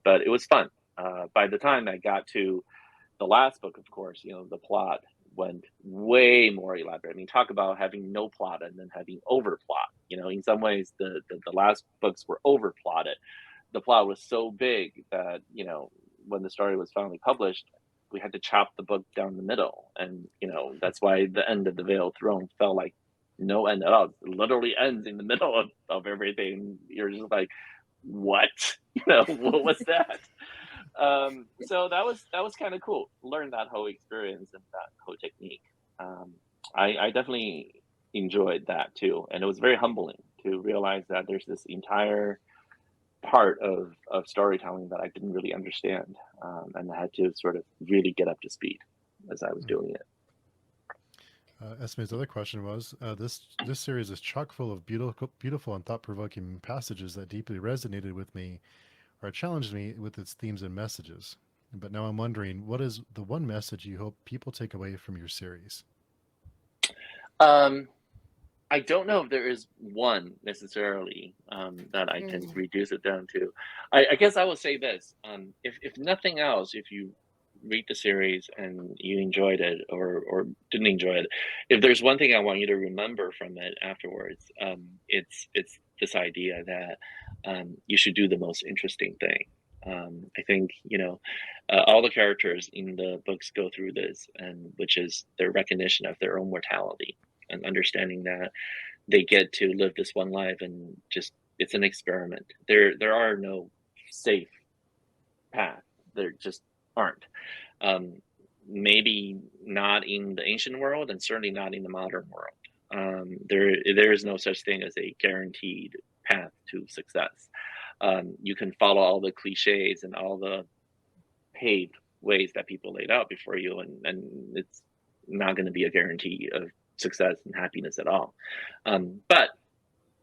Speaker 2: But it was fun. By the time I got to the last book, of course, the plot went way more elaborate. I mean, talk about having no plot and then having over plot. You know, in some ways, the last books were over plotted. The plot was so big that, you know, when the story was finally published, we had to chop the book down the middle. And, you know, that's why the end of the Veiled Throne felt like no end at all. It literally ends in the middle of everything. You're just like, what? You know, what was that? So that was kind of cool. Learn that whole experience and that whole technique. Um, I definitely enjoyed that too, and it was very humbling to realize that there's this entire part of storytelling that I didn't really understand, and I had to sort of really get up to speed as I was
Speaker 1: Mm.
Speaker 2: doing it.
Speaker 1: Esme's other question was, this series is chock full of beautiful and thought-provoking passages that deeply resonated with me or challenged me with its themes and messages. But now I'm wondering, what is the one message you hope people take away from your series?
Speaker 2: Um, I don't know if there is one necessarily that I can
Speaker 3: Mm.
Speaker 2: reduce it down to. I guess I will say this: if nothing else, if you read the series and you enjoyed it or didn't enjoy it, if there's one thing I want you to remember from it afterwards, it's this idea that you should do the most interesting thing. I think, you know, all the characters in the books go through this, and which is their recognition of their own mortality and understanding that they get to live this one life and just it's an experiment. There are no safe path. There just aren't. Um, Maybe not in the ancient world, and certainly not in the modern world. There is no such thing as a guaranteed path to success. You can follow all the cliches and all the paved ways that people laid out before you, and it's not going to be a guarantee of success and happiness at all. But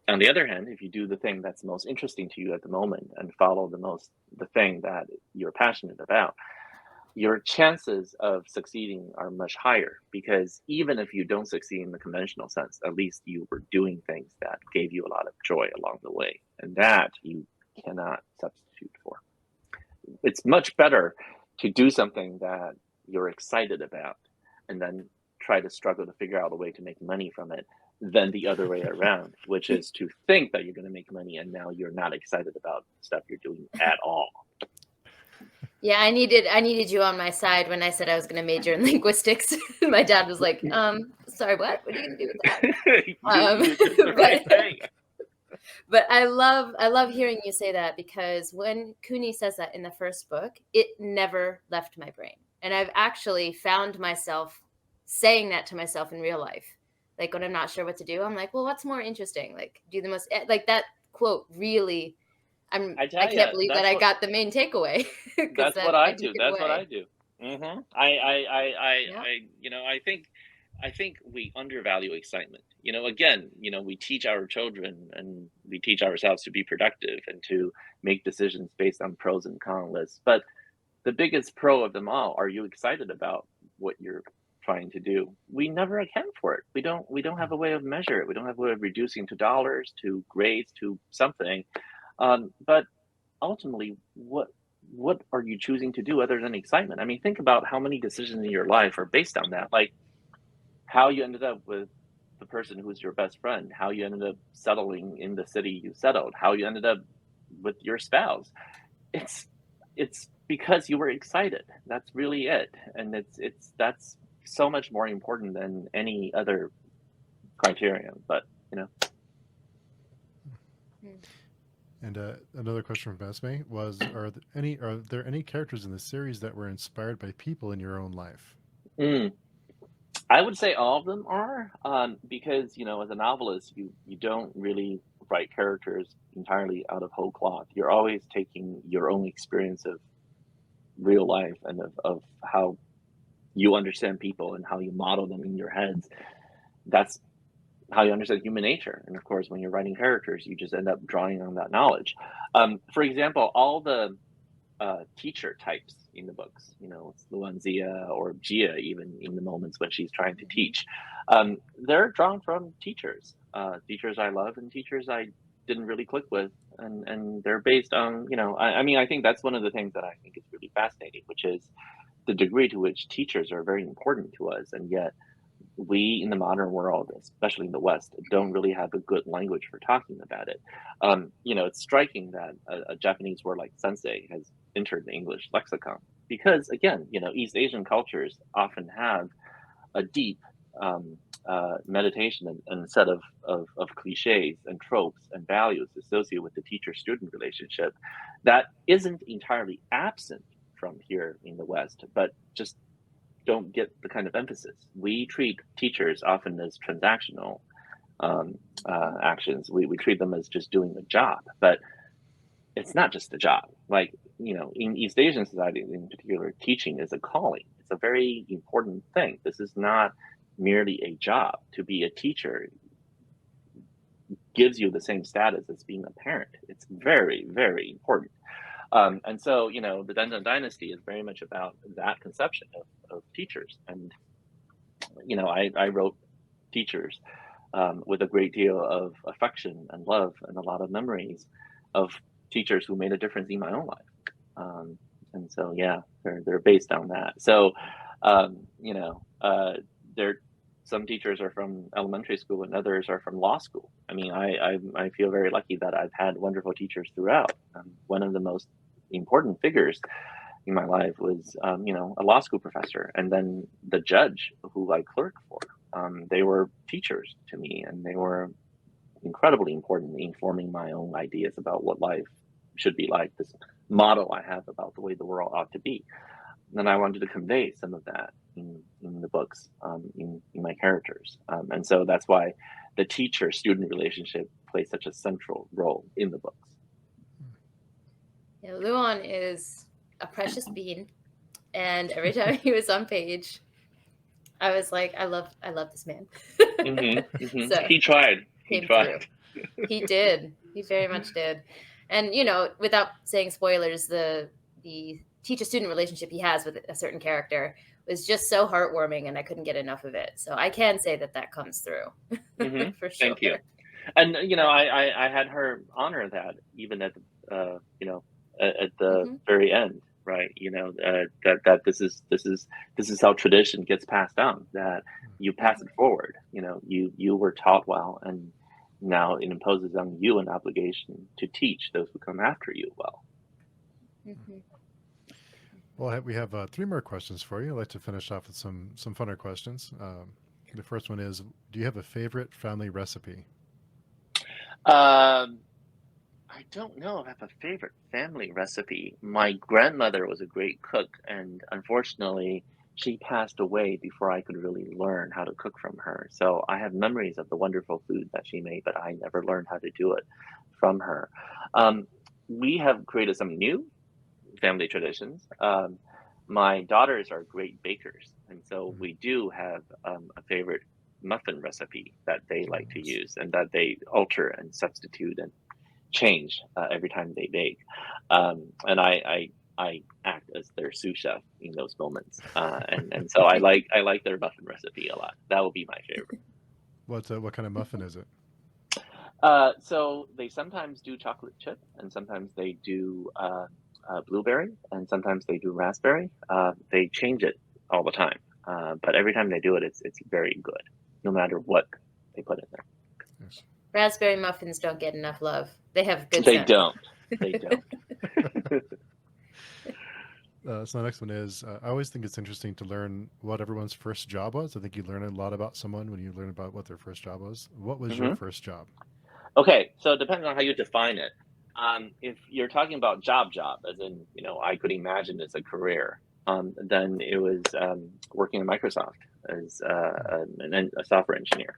Speaker 2: on the other hand, if you do the thing that's most interesting to you at the moment and follow the thing that you're passionate about, your chances of succeeding are much higher, because even if you don't succeed in the conventional sense, at least you were doing things that gave you a lot of joy along the way, and that you cannot substitute for. It's much better to do something that you're excited about and then try to struggle to figure out a way to make money from it than the other way around, which is to think that you're going to make money and now you're not excited about stuff you're doing at all.
Speaker 3: Yeah, I needed you on my side when I said I was going to major in linguistics. My dad was like, sorry, what? What are you going to do with that?
Speaker 2: You did the right thing.
Speaker 3: But I love hearing you say that, because when Cooney says that in the first book, it never left my brain. And I've actually found myself saying that to myself in real life. Like when I'm not sure what to do, I'm like, well, what's more interesting? Like do the most, like that quote really,
Speaker 2: I
Speaker 3: I
Speaker 2: tell you,
Speaker 3: can't believe that I got the main takeaway, because
Speaker 2: that's
Speaker 3: that
Speaker 2: what I
Speaker 3: I took
Speaker 2: do.
Speaker 3: it
Speaker 2: That's what
Speaker 3: away.
Speaker 2: I do.
Speaker 3: Yeah.
Speaker 2: You know, I think we undervalue excitement. You know, again, you know, we teach our children and we teach ourselves to be productive and to make decisions based on pros and cons lists. But the biggest pro of them all, are you excited about what you're trying to do? We never account for it. We don't have a way of measure it. We don't have a way of reducing to dollars, to grades, to something. But ultimately, what are you choosing to do other than excitement? I mean, think about how many decisions in your life are based on that. Like how you ended up with the person who's your best friend, how you ended up settling in the city you settled, how you ended up with your spouse. It's it's because you were excited. That's really it. And that's so much more important than any other criterion. But you know,
Speaker 1: And another question from Esme was, are there any characters in the series that were inspired by people in your own life?
Speaker 2: mm, I would say all of them are, because you know, as a novelist, you don't really write characters entirely out of whole cloth. You're always taking your own experience of real life and of how you understand people and how you model them in your heads. That's how you understand human nature. And of course, when you're writing characters, you just end up drawing on that knowledge. For example, all the teacher types in the books, you know, Luanzia or Gia, even in the moments when she's trying to teach, they're drawn from teachers, teachers I love and teachers I didn't really click with. And they're based on, you know, I mean, I think that's one of the things that I think is really fascinating, which is the degree to which teachers are very important to us, and yet we in the modern world, especially in the West, don't really have a good language for talking about it. It's striking that a Japanese word like sensei has entered the English lexicon because, again, East Asian cultures often have a deep meditation and set of cliches and tropes and values associated with the teacher-student relationship that isn't entirely absent from here in the West, but just don't get the kind of emphasis. We treat teachers often as transactional actions. We treat them as just doing a job, but it's not just a job. Like, in East Asian society in particular, teaching is a calling. It's a very important thing. This is not merely a job. To be a teacher gives you the same status as being a parent. It's very, very important. And so, the Dungeon Dynasty is very much about that conception of teachers. And, I wrote teachers with a great deal of affection and love and a lot of memories of teachers who made a difference in my own life. And so, yeah, they're based on that. So, there some teachers are from elementary school and others are from law school. I mean, I feel very lucky that I've had wonderful teachers throughout. One of the most important figures in my life was, a law school professor, and then the judge who I clerked for. They were teachers to me, and they were incredibly important in forming my own ideas about what life should be like, this model I have about the way the world ought to be. And I wanted to convey some of that in the books, in my characters. And so that's why the teacher-student relationship plays such a central role in the books.
Speaker 3: Yeah, Luan is a precious bean, and every time he was on page, I was like, I love this man. So
Speaker 2: He tried. He
Speaker 3: came
Speaker 2: tried.
Speaker 3: through. He did. He very much did. And without saying spoilers, the teacher-student relationship he has with a certain character was just so heartwarming, and I couldn't get enough of it. So I can say that comes through for sure.
Speaker 2: Thank you. And I had her honor that even at at the very end, right? That this is how tradition gets passed down. That you pass it forward. You were taught well, and now it imposes on you an obligation to teach those who come after you well.
Speaker 1: Well, we have 3 more questions for you. I'd like to finish off with some funner questions. The first one is, do you have a favorite family recipe?
Speaker 2: I don't know if I have a favorite family recipe. My grandmother was a great cook, and unfortunately, she passed away before I could really learn how to cook from her. So I have memories of the wonderful food that she made, but I never learned how to do it from her. We have created some new family traditions. My daughters are great bakers, and so we do have a favorite muffin recipe that they like to use, and that they alter and substitute and change every time they bake. And I act as their sous chef in those moments, and so I like their muffin recipe a lot. That would be my favorite.
Speaker 1: What kind of muffin is it?
Speaker 2: So they sometimes do chocolate chip, and sometimes they do blueberry, and sometimes they do raspberry. They change it all the time, but every time they do it, it's very good, no matter what they put in there.
Speaker 1: Yes.
Speaker 3: Raspberry muffins don't get enough love. They have good
Speaker 2: They
Speaker 3: scent.
Speaker 2: don't. They don't.
Speaker 1: So the next one is, I always think it's interesting to learn what everyone's first job was. I think you learn a lot about someone when you learn about what their first job was. What was your first job?
Speaker 2: Okay, so depending on how you define it, if you're talking about job, as in, I could imagine as a career, then it was working at Microsoft as a software engineer.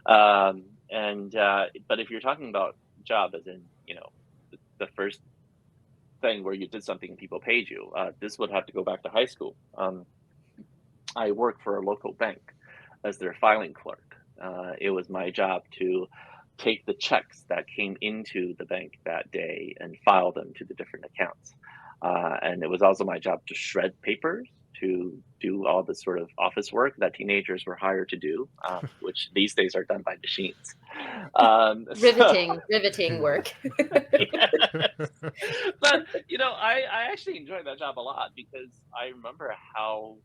Speaker 2: But if you're talking about job as in, the first thing where you did something and people paid you, this would have to go back to high school. I worked for a local bank as their filing clerk. It was my job to take the checks that came into the bank that day and file them to the different accounts. And it was also my job to shred papers, to do all the sort of office work that teenagers were hired to do, which these days are done by machines.
Speaker 3: Riveting work.
Speaker 2: Yes. But I actually enjoyed that job a lot because I remember how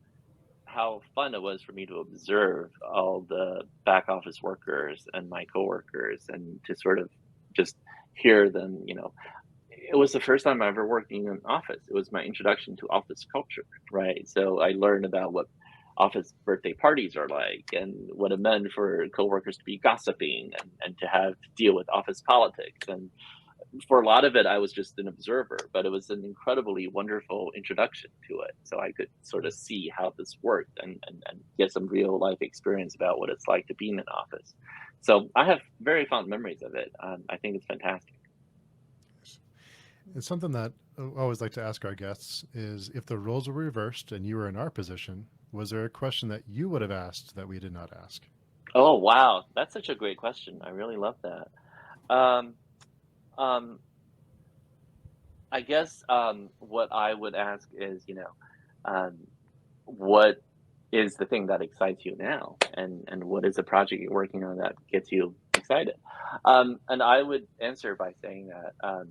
Speaker 2: fun it was for me to observe all the back office workers and my coworkers and to sort of just hear them. It was the first time I ever worked in an office. It was my introduction to office culture, right? So I learned about what office birthday parties are like and what it meant for coworkers to be gossiping and to have to deal with office politics. And for a lot of it, I was just an observer, but it was an incredibly wonderful introduction to it. So I could sort of see how this worked and get some real life experience about what it's like to be in an office. So I have very fond memories of it. I think it's fantastic.
Speaker 1: It's something that I always like to ask our guests is if the roles were reversed and you were in our position, was there a question that you would have asked that we did not ask?
Speaker 2: Oh, wow. That's such a great question. I really love that. Um, um, I guess what I would ask is, um, what is the thing that excites you now, and what is the project you're working on that gets you excited? And I would answer by saying that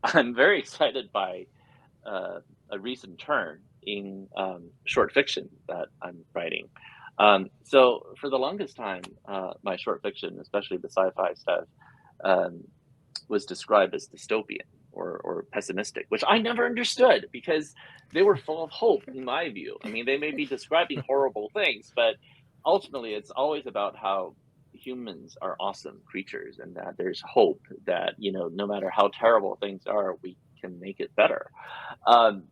Speaker 2: I'm very excited by uh, a recent turn in short fiction that I'm writing. So for the longest time, my short fiction, especially the sci-fi stuff, um, was described as dystopian or pessimistic, which I never understood because they were full of hope, in my view. I mean, they may be describing horrible things, but ultimately, it's always about how humans are awesome creatures and that there's hope that, no matter how terrible things are, we can make it better. Um,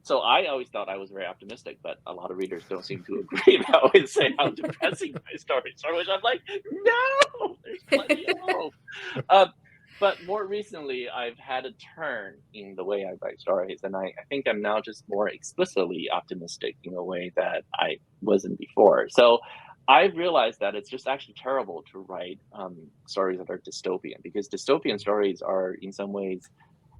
Speaker 2: so I always thought I was very optimistic, but a lot of readers don't seem to agree. I always say how depressing my stories are, which I'm like, no, there's plenty of hope. Um, but more recently, I've had a turn in the way I write stories, and I think I'm now just more explicitly optimistic in a way that I wasn't before. So I've realized that it's just actually terrible to write stories that are dystopian because dystopian stories are, in some ways,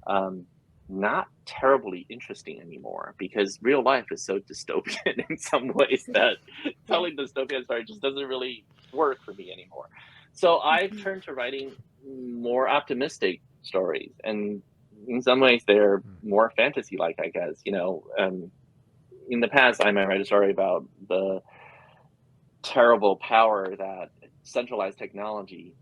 Speaker 2: um, not terribly interesting anymore because real life is so dystopian in some ways that
Speaker 3: Yeah.
Speaker 2: telling dystopian story just doesn't really work for me anymore. So I've
Speaker 3: Mhm.
Speaker 2: turned to writing more optimistic stories, and in some ways they're more fantasy-like, I guess. In the past, I might write a story about the terrible power that centralized technology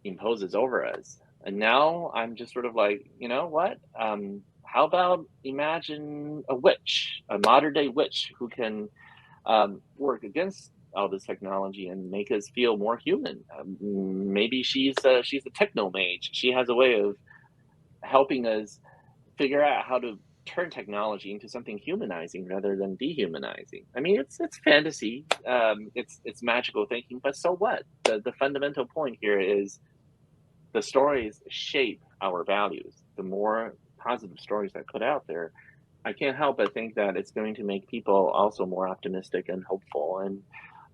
Speaker 2: imposes over us. And now I'm just sort of like, you know what? How about imagine a witch, a modern day witch who can work against all this technology and make us feel more human. Maybe she's a techno mage. She has a way of helping us figure out how to turn technology into something humanizing rather than dehumanizing. I mean, it's fantasy, it's magical thinking, but so what? The fundamental point here is the stories shape our values. The more positive stories I put out there, I can't help but think that it's going to make people also more optimistic and hopeful. And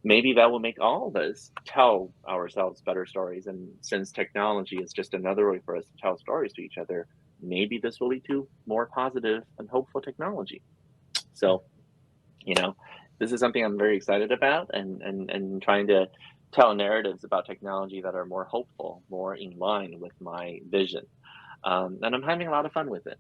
Speaker 2: maybe that will make all of us tell ourselves better stories. And since technology is just another way for us to tell stories to each other, maybe this will lead to more positive and hopeful technology. So, you know, this is something I'm very excited about and trying to tell narratives about technology that are more hopeful, more in line with my vision. And I'm having a lot of fun with it.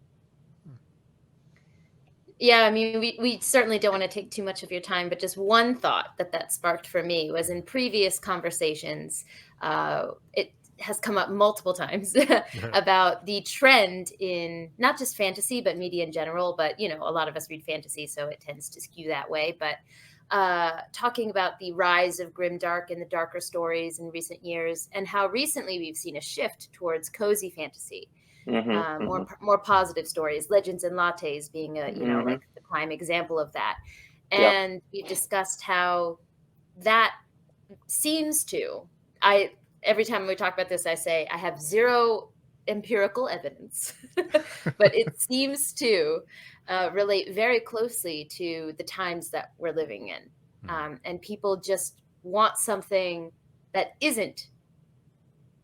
Speaker 3: Yeah, I mean, we certainly don't want to take too much of your time, but just one thought that sparked for me was in previous conversations, it has come up multiple times
Speaker 1: Yeah.
Speaker 3: about the trend in not just fantasy, but media in general. But, a lot of us read fantasy, so it tends to skew that way. But talking about the rise of grimdark and the darker stories in recent years, and how recently we've seen a shift towards cozy fantasy,
Speaker 2: Hmm. Hmm.
Speaker 3: more positive stories, legends and lattes being
Speaker 2: Hmm.
Speaker 3: like the prime example of that.
Speaker 2: Yep.
Speaker 3: And we've discussed how that seems to I every time we talk about this, I say I have zero empirical evidence, but it seems to relate very closely to the times that we're living in, and people just want something that isn't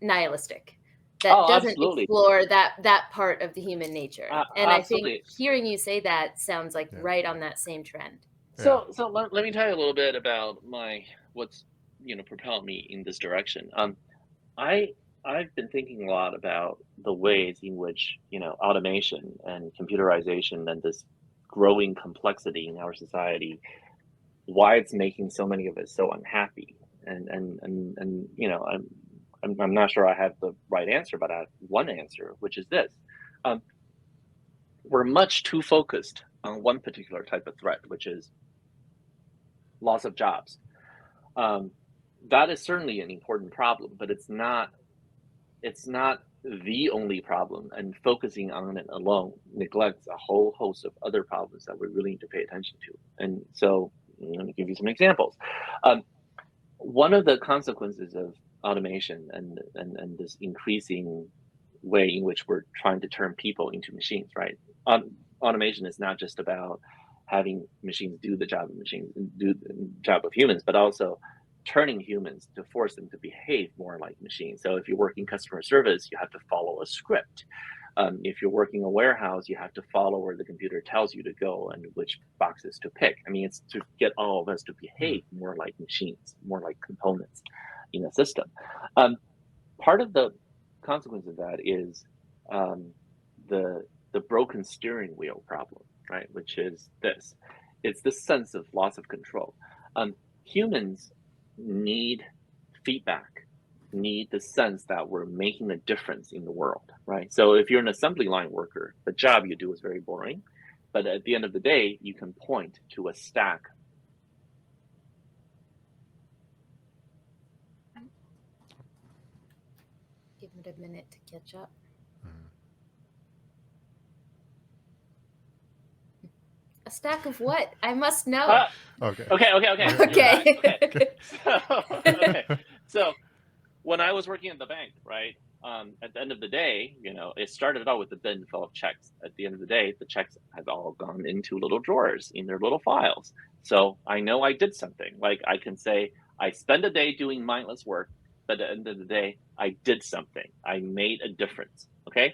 Speaker 3: nihilistic, that
Speaker 2: Oh,
Speaker 3: doesn't
Speaker 2: absolutely.
Speaker 3: explore that part of the human nature. And I think
Speaker 2: Absolutely.
Speaker 3: hearing you say that sounds like
Speaker 1: Yeah.
Speaker 3: right on that same trend.
Speaker 1: Yeah.
Speaker 2: So let me tell you a little bit about what's propelled me in this direction. I've been thinking a lot about the ways in which, automation and computerization and this growing complexity in our society, why it's making so many of us so unhappy. And I'm not sure I have the right answer, but I have one answer, which is this. Um, we're much too focused on one particular type of threat, which is loss of jobs. Um, that is certainly an important problem, but it's not the only problem, and focusing on it alone neglects a whole host of other problems that we really need to pay attention to. And so, let me give you some examples. Um, One of the consequences of automation and this increasing way in which we're trying to turn people into machines, right? Automation is not just about having machines do the job of machines and do the job of humans, but also turning humans to force them to behave more like machines. So if you're working customer service, you have to follow a script. If you're working a warehouse, you have to follow where the computer tells you to go and which boxes to pick. I mean, it's to get all of us to
Speaker 1: Mm.
Speaker 2: behave more like machines, more like components in a system. Um, Part of the consequence of that is um, the the broken steering wheel problem, right? Which is this: it's this sense of loss of control. Humans need feedback, need the sense that we're making a difference in the world, right? So if you're an assembly line worker, the job you do is very boring, but at the end of the day, you can point to a stack.
Speaker 3: Give it a minute to catch up.
Speaker 1: Mhm.
Speaker 3: A stack of what? I must know.
Speaker 2: Ah,
Speaker 1: Okay.
Speaker 2: okay.
Speaker 1: Okay.
Speaker 2: You're back.
Speaker 3: Okay.
Speaker 2: Okay.
Speaker 1: Okay.
Speaker 2: So, okay. So when I was working at the bank, right? At the end of the day, it started out with a bin full of checks. At the end of the day, the checks had all gone into little drawers in their little files. So I know I did something. Like I can say, I spend a day doing mindless work, but at the end of the day, I did something. I made a difference. Okay.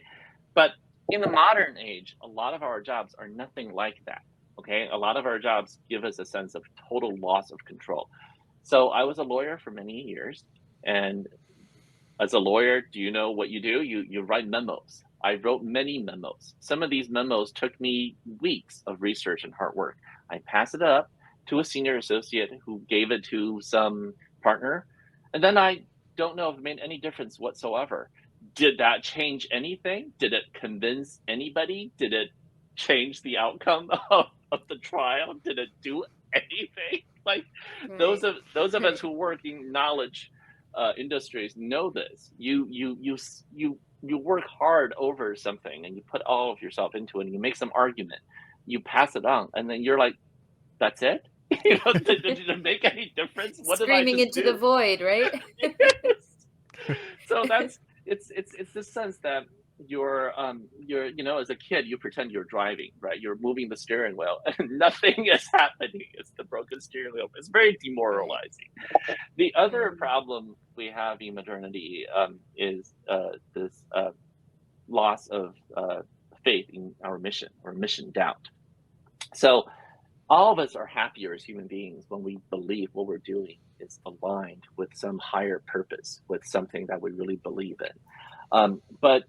Speaker 2: But in the modern age, a lot of our jobs are nothing like that. Okay. A lot of our jobs give us a sense of total loss of control. So I was a lawyer for many years, and as a lawyer, do you know what you do? You write memos. I wrote many memos. Some of these memos took me weeks of research and hard work. I pass it up to a senior associate who gave it to some partner, and then I don't know if it made any difference whatsoever. Did that change anything? Did it convince anybody? Did it change the outcome of the trial? Did it do anything? Like those
Speaker 3: Right.
Speaker 2: of those of us who work in knowledge industries know this. You work hard over something, and you put all of yourself into it, and you make some argument, you pass it on, and then you're like, "That's it." Did it make any difference? What did I
Speaker 3: Screaming
Speaker 2: just
Speaker 3: into the
Speaker 2: do?
Speaker 3: void, right?
Speaker 2: So that's it's this sense that you're as a kid you pretend you're driving, right? You're moving the steering wheel and nothing is happening. It's the broken steering wheel. It's very
Speaker 3: Right.
Speaker 2: demoralizing. The other
Speaker 3: Mm.
Speaker 2: problem we have in modernity is this loss of faith in our mission, or mission doubt. So all of us are happier as human beings when we believe what we're doing is aligned with some higher purpose, with something that we really believe in. But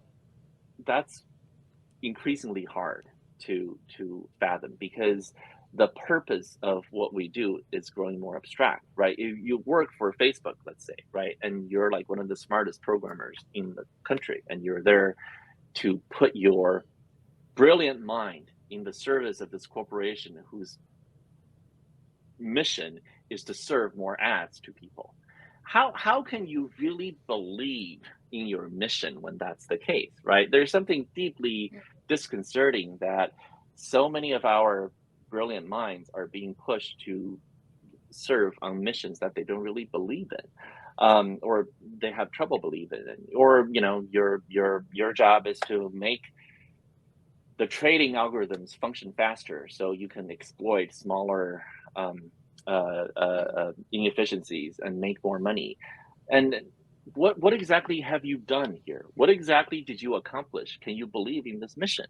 Speaker 2: that's increasingly hard to fathom, because the purpose of what we do is growing more abstract, right? You work for Facebook, let's say, right, and you're like one of the smartest programmers in the country, and you're there to put your brilliant mind in the service of this corporation whose mission is to serve more ads to people. How can you really believe in your mission when that's the case, right? There's something deeply disconcerting that so many of our brilliant minds are being pushed to serve on missions that they don't really believe in, or they have trouble believing in. Or your job is to make the trading algorithms function faster so you can exploit smaller inefficiencies and make more money. And what exactly have you done here? What exactly did you accomplish? Can you believe in this mission?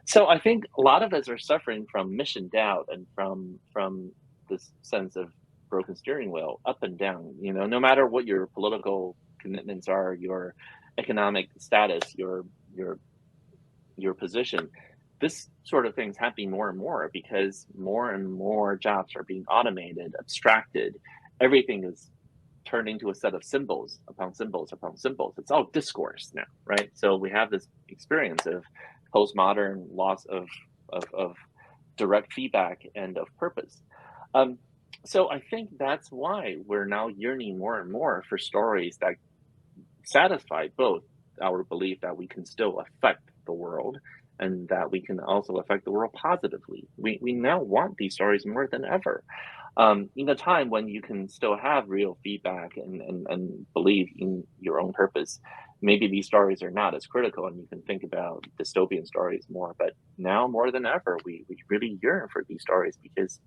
Speaker 2: So I think a lot of us are suffering from mission doubt, and from this sense of broken steering wheel, up and down. No matter what your political commitments are, your economic status, your position. This sort of thing's happening more and more because more and more jobs are being automated, abstracted. Everything is turned into a set of symbols upon symbols upon symbols. It's all discourse now, right? So we have this experience of postmodern loss of direct feedback and of purpose. Um, so I think that's why we're now yearning more and more for stories that satisfy both our belief that we can still affect the world and that we can also affect the world positively. We now want these stories more than ever. In a time when you can still have real feedback and believe in your own purpose, maybe these stories are not as critical and you can think about dystopian stories more. But now more than ever, we really yearn for these stories because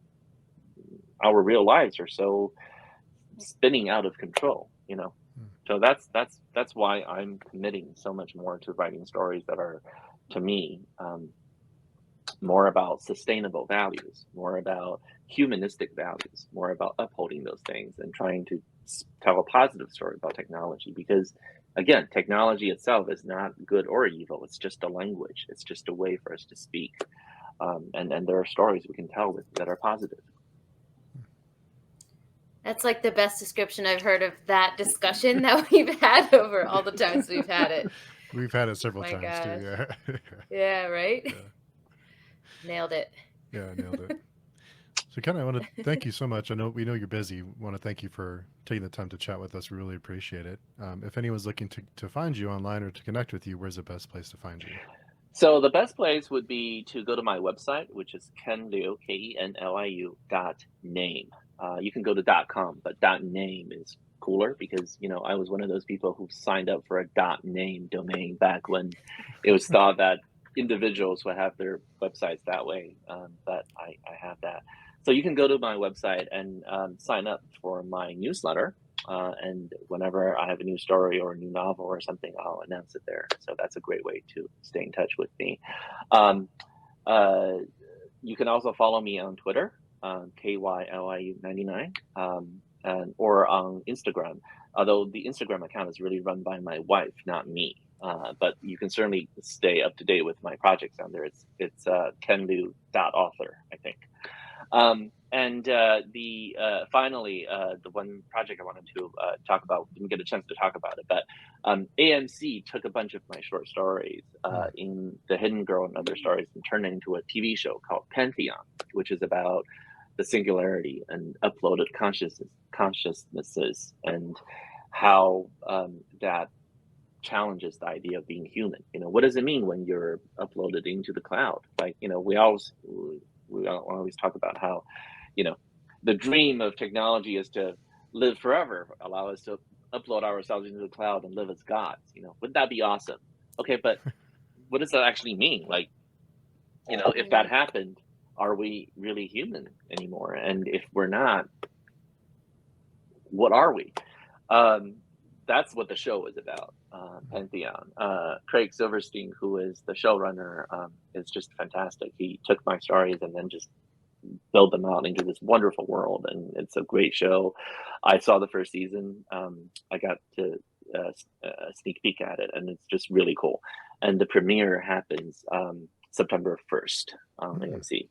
Speaker 2: our real lives are so spinning out of control, you know. So that's why I'm committing so much more to writing stories that are, to me, more about sustainable values, more about humanistic values, more about upholding those things and trying to tell a positive story about technology. Because, again, technology itself is not good or evil. It's just a language. It's just a way for us to speak. And there are stories we can tell that are positive.
Speaker 3: That's like the best description I've heard of that discussion that we've had over all the times we've had it.
Speaker 1: We've had it several
Speaker 3: My
Speaker 1: times
Speaker 3: gosh.
Speaker 1: too. Yeah.
Speaker 3: Yeah, right?
Speaker 1: Yeah.
Speaker 3: Nailed it.
Speaker 1: Yeah, nailed it. So Ken, I want to thank you so much. We know you're busy. Want to thank you for taking the time to chat with us. We really appreciate it. If anyone's looking to find you online or to connect with you, where's the best place to find you?
Speaker 2: So the best place would be to go to my website, which is kenliu, KENLIU.name. You can go to .com, but .name is cooler because, you know, I was one of those people who signed up for a .name domain back when it was thought that individuals would have their websites that way. But I have that. So you can go to my website and sign up for my newsletter. And whenever I have a new story or a new novel or something, I'll announce it there. So that's a great way to stay in touch with me. Um, you can also follow me on Twitter, KYLIU99, or on Instagram. Although the Instagram account is really run by my wife, not me. But you can certainly stay up to date with my projects on there. It's kenliu.author, I think. Finally, the one project I wanted to talk about, didn't get a chance to talk about it, but AMC took a bunch of my short stories in The Hidden Girl and Other Stories and turned it into a TV show called Pantheon, which is about the singularity and uploaded consciousnesses and how that challenges the idea of being human. You know, what does it mean when you're uploaded into the cloud? Like, you know, we always talk about how, you know, the dream of technology is to live forever, allow us to upload ourselves into the cloud and live as gods. You know, wouldn't that be awesome? Okay, but what does that actually mean? Like, you know, if that happened, are we really human anymore? And if we're not, what are we? That's what the show is about, Pantheon. Craig Silverstein, who is the showrunner, is just fantastic. He took my stories and then just build them out into this wonderful world, and it's a great show. I saw the first season. I got to sneak peek at it, and it's just really cool. And the premiere happens September 1st on AMC.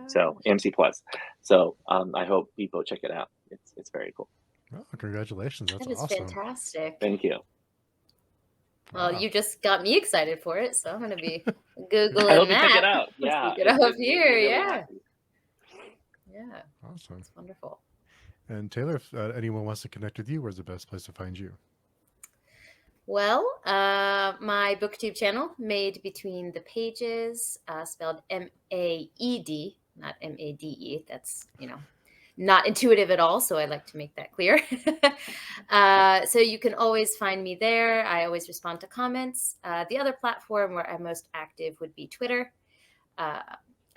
Speaker 2: So AMC Plus. So I hope people check it out. It's very cool.
Speaker 1: Oh, congratulations! That's
Speaker 3: That is
Speaker 1: awesome.
Speaker 3: fantastic.
Speaker 2: Thank you.
Speaker 3: Well,
Speaker 1: Wow.
Speaker 3: you just got me excited for it, so I'm going to be Googling
Speaker 2: I hope
Speaker 3: that.
Speaker 2: you check it out. Yeah.
Speaker 3: Get up
Speaker 2: made me
Speaker 3: here.
Speaker 2: really
Speaker 3: Yeah.
Speaker 2: happy.
Speaker 3: Yeah.
Speaker 1: Awesome.
Speaker 3: It's wonderful.
Speaker 1: And Taylor, if anyone wants to connect with you, where's the best place to find you?
Speaker 3: Well, my booktube channel, Made Between the Pages, spelled M-A-E-D, not M-A-D-E. That's, you know, not intuitive at all, so I like to make that clear. So you can always find me there. I always respond to comments. The other platform where I'm most active would be Twitter. I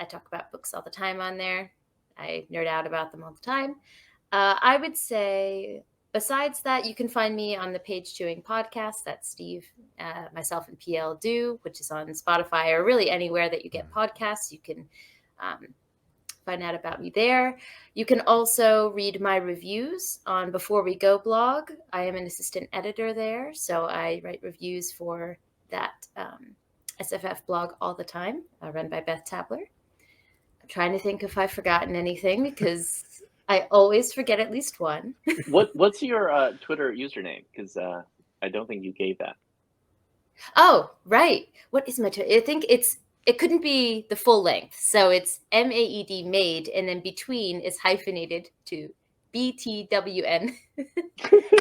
Speaker 3: talk about books all the time on there. I nerd out about them all the time. I would say, besides that, you can find me on the Page Chewing podcast that Steve, myself, and PL do, which is on Spotify or really anywhere that you get podcasts. You can find out about me there. You can also read my reviews on Before We Go blog. I am an assistant editor there, so I write reviews for that SFF blog all the time, run by Beth Tabler. I'm trying to think if I've forgotten anything because I always forget at least one.
Speaker 2: What's your Twitter username? Because I don't think you gave that.
Speaker 3: Oh, right. What is my Twitter? I think it couldn't be the full length. So it's MAED made, and then between is hyphenated to BTWN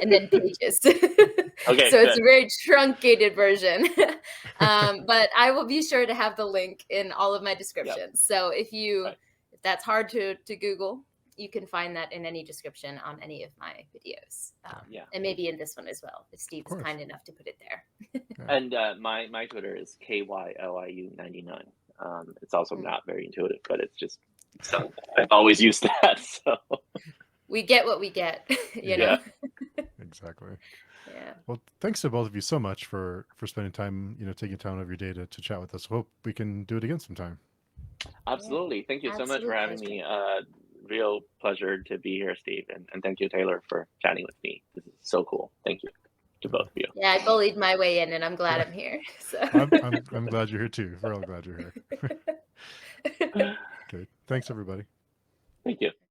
Speaker 3: and then pages.
Speaker 2: Okay,
Speaker 3: So it's
Speaker 2: good.
Speaker 3: a very truncated version. But I will be sure to have the link in all of my descriptions. So if that's hard to Google, you can find that in any description on any of my videos. And maybe in this one as well, if Steve's kind enough to put it there.
Speaker 2: And my Twitter is KYLIU99. It's also not very intuitive, but it's just, so I've always used that. So
Speaker 3: we get what we get, you know?
Speaker 1: Exactly.
Speaker 3: Yeah.
Speaker 1: Well, thanks to both of you so much for spending time, taking time out of your day to chat with us. Hope we can do it again sometime.
Speaker 2: Absolutely. Thank you so much for having me. Real pleasure to be here, Steve. And thank you, Taylor, for chatting with me. This is so cool. Thank you to both of you.
Speaker 3: Yeah, I bullied my way in, and I'm glad I'm here. So.
Speaker 1: I'm glad you're here too. We're all glad you're here. Okay. Thanks, everybody.
Speaker 2: Thank you.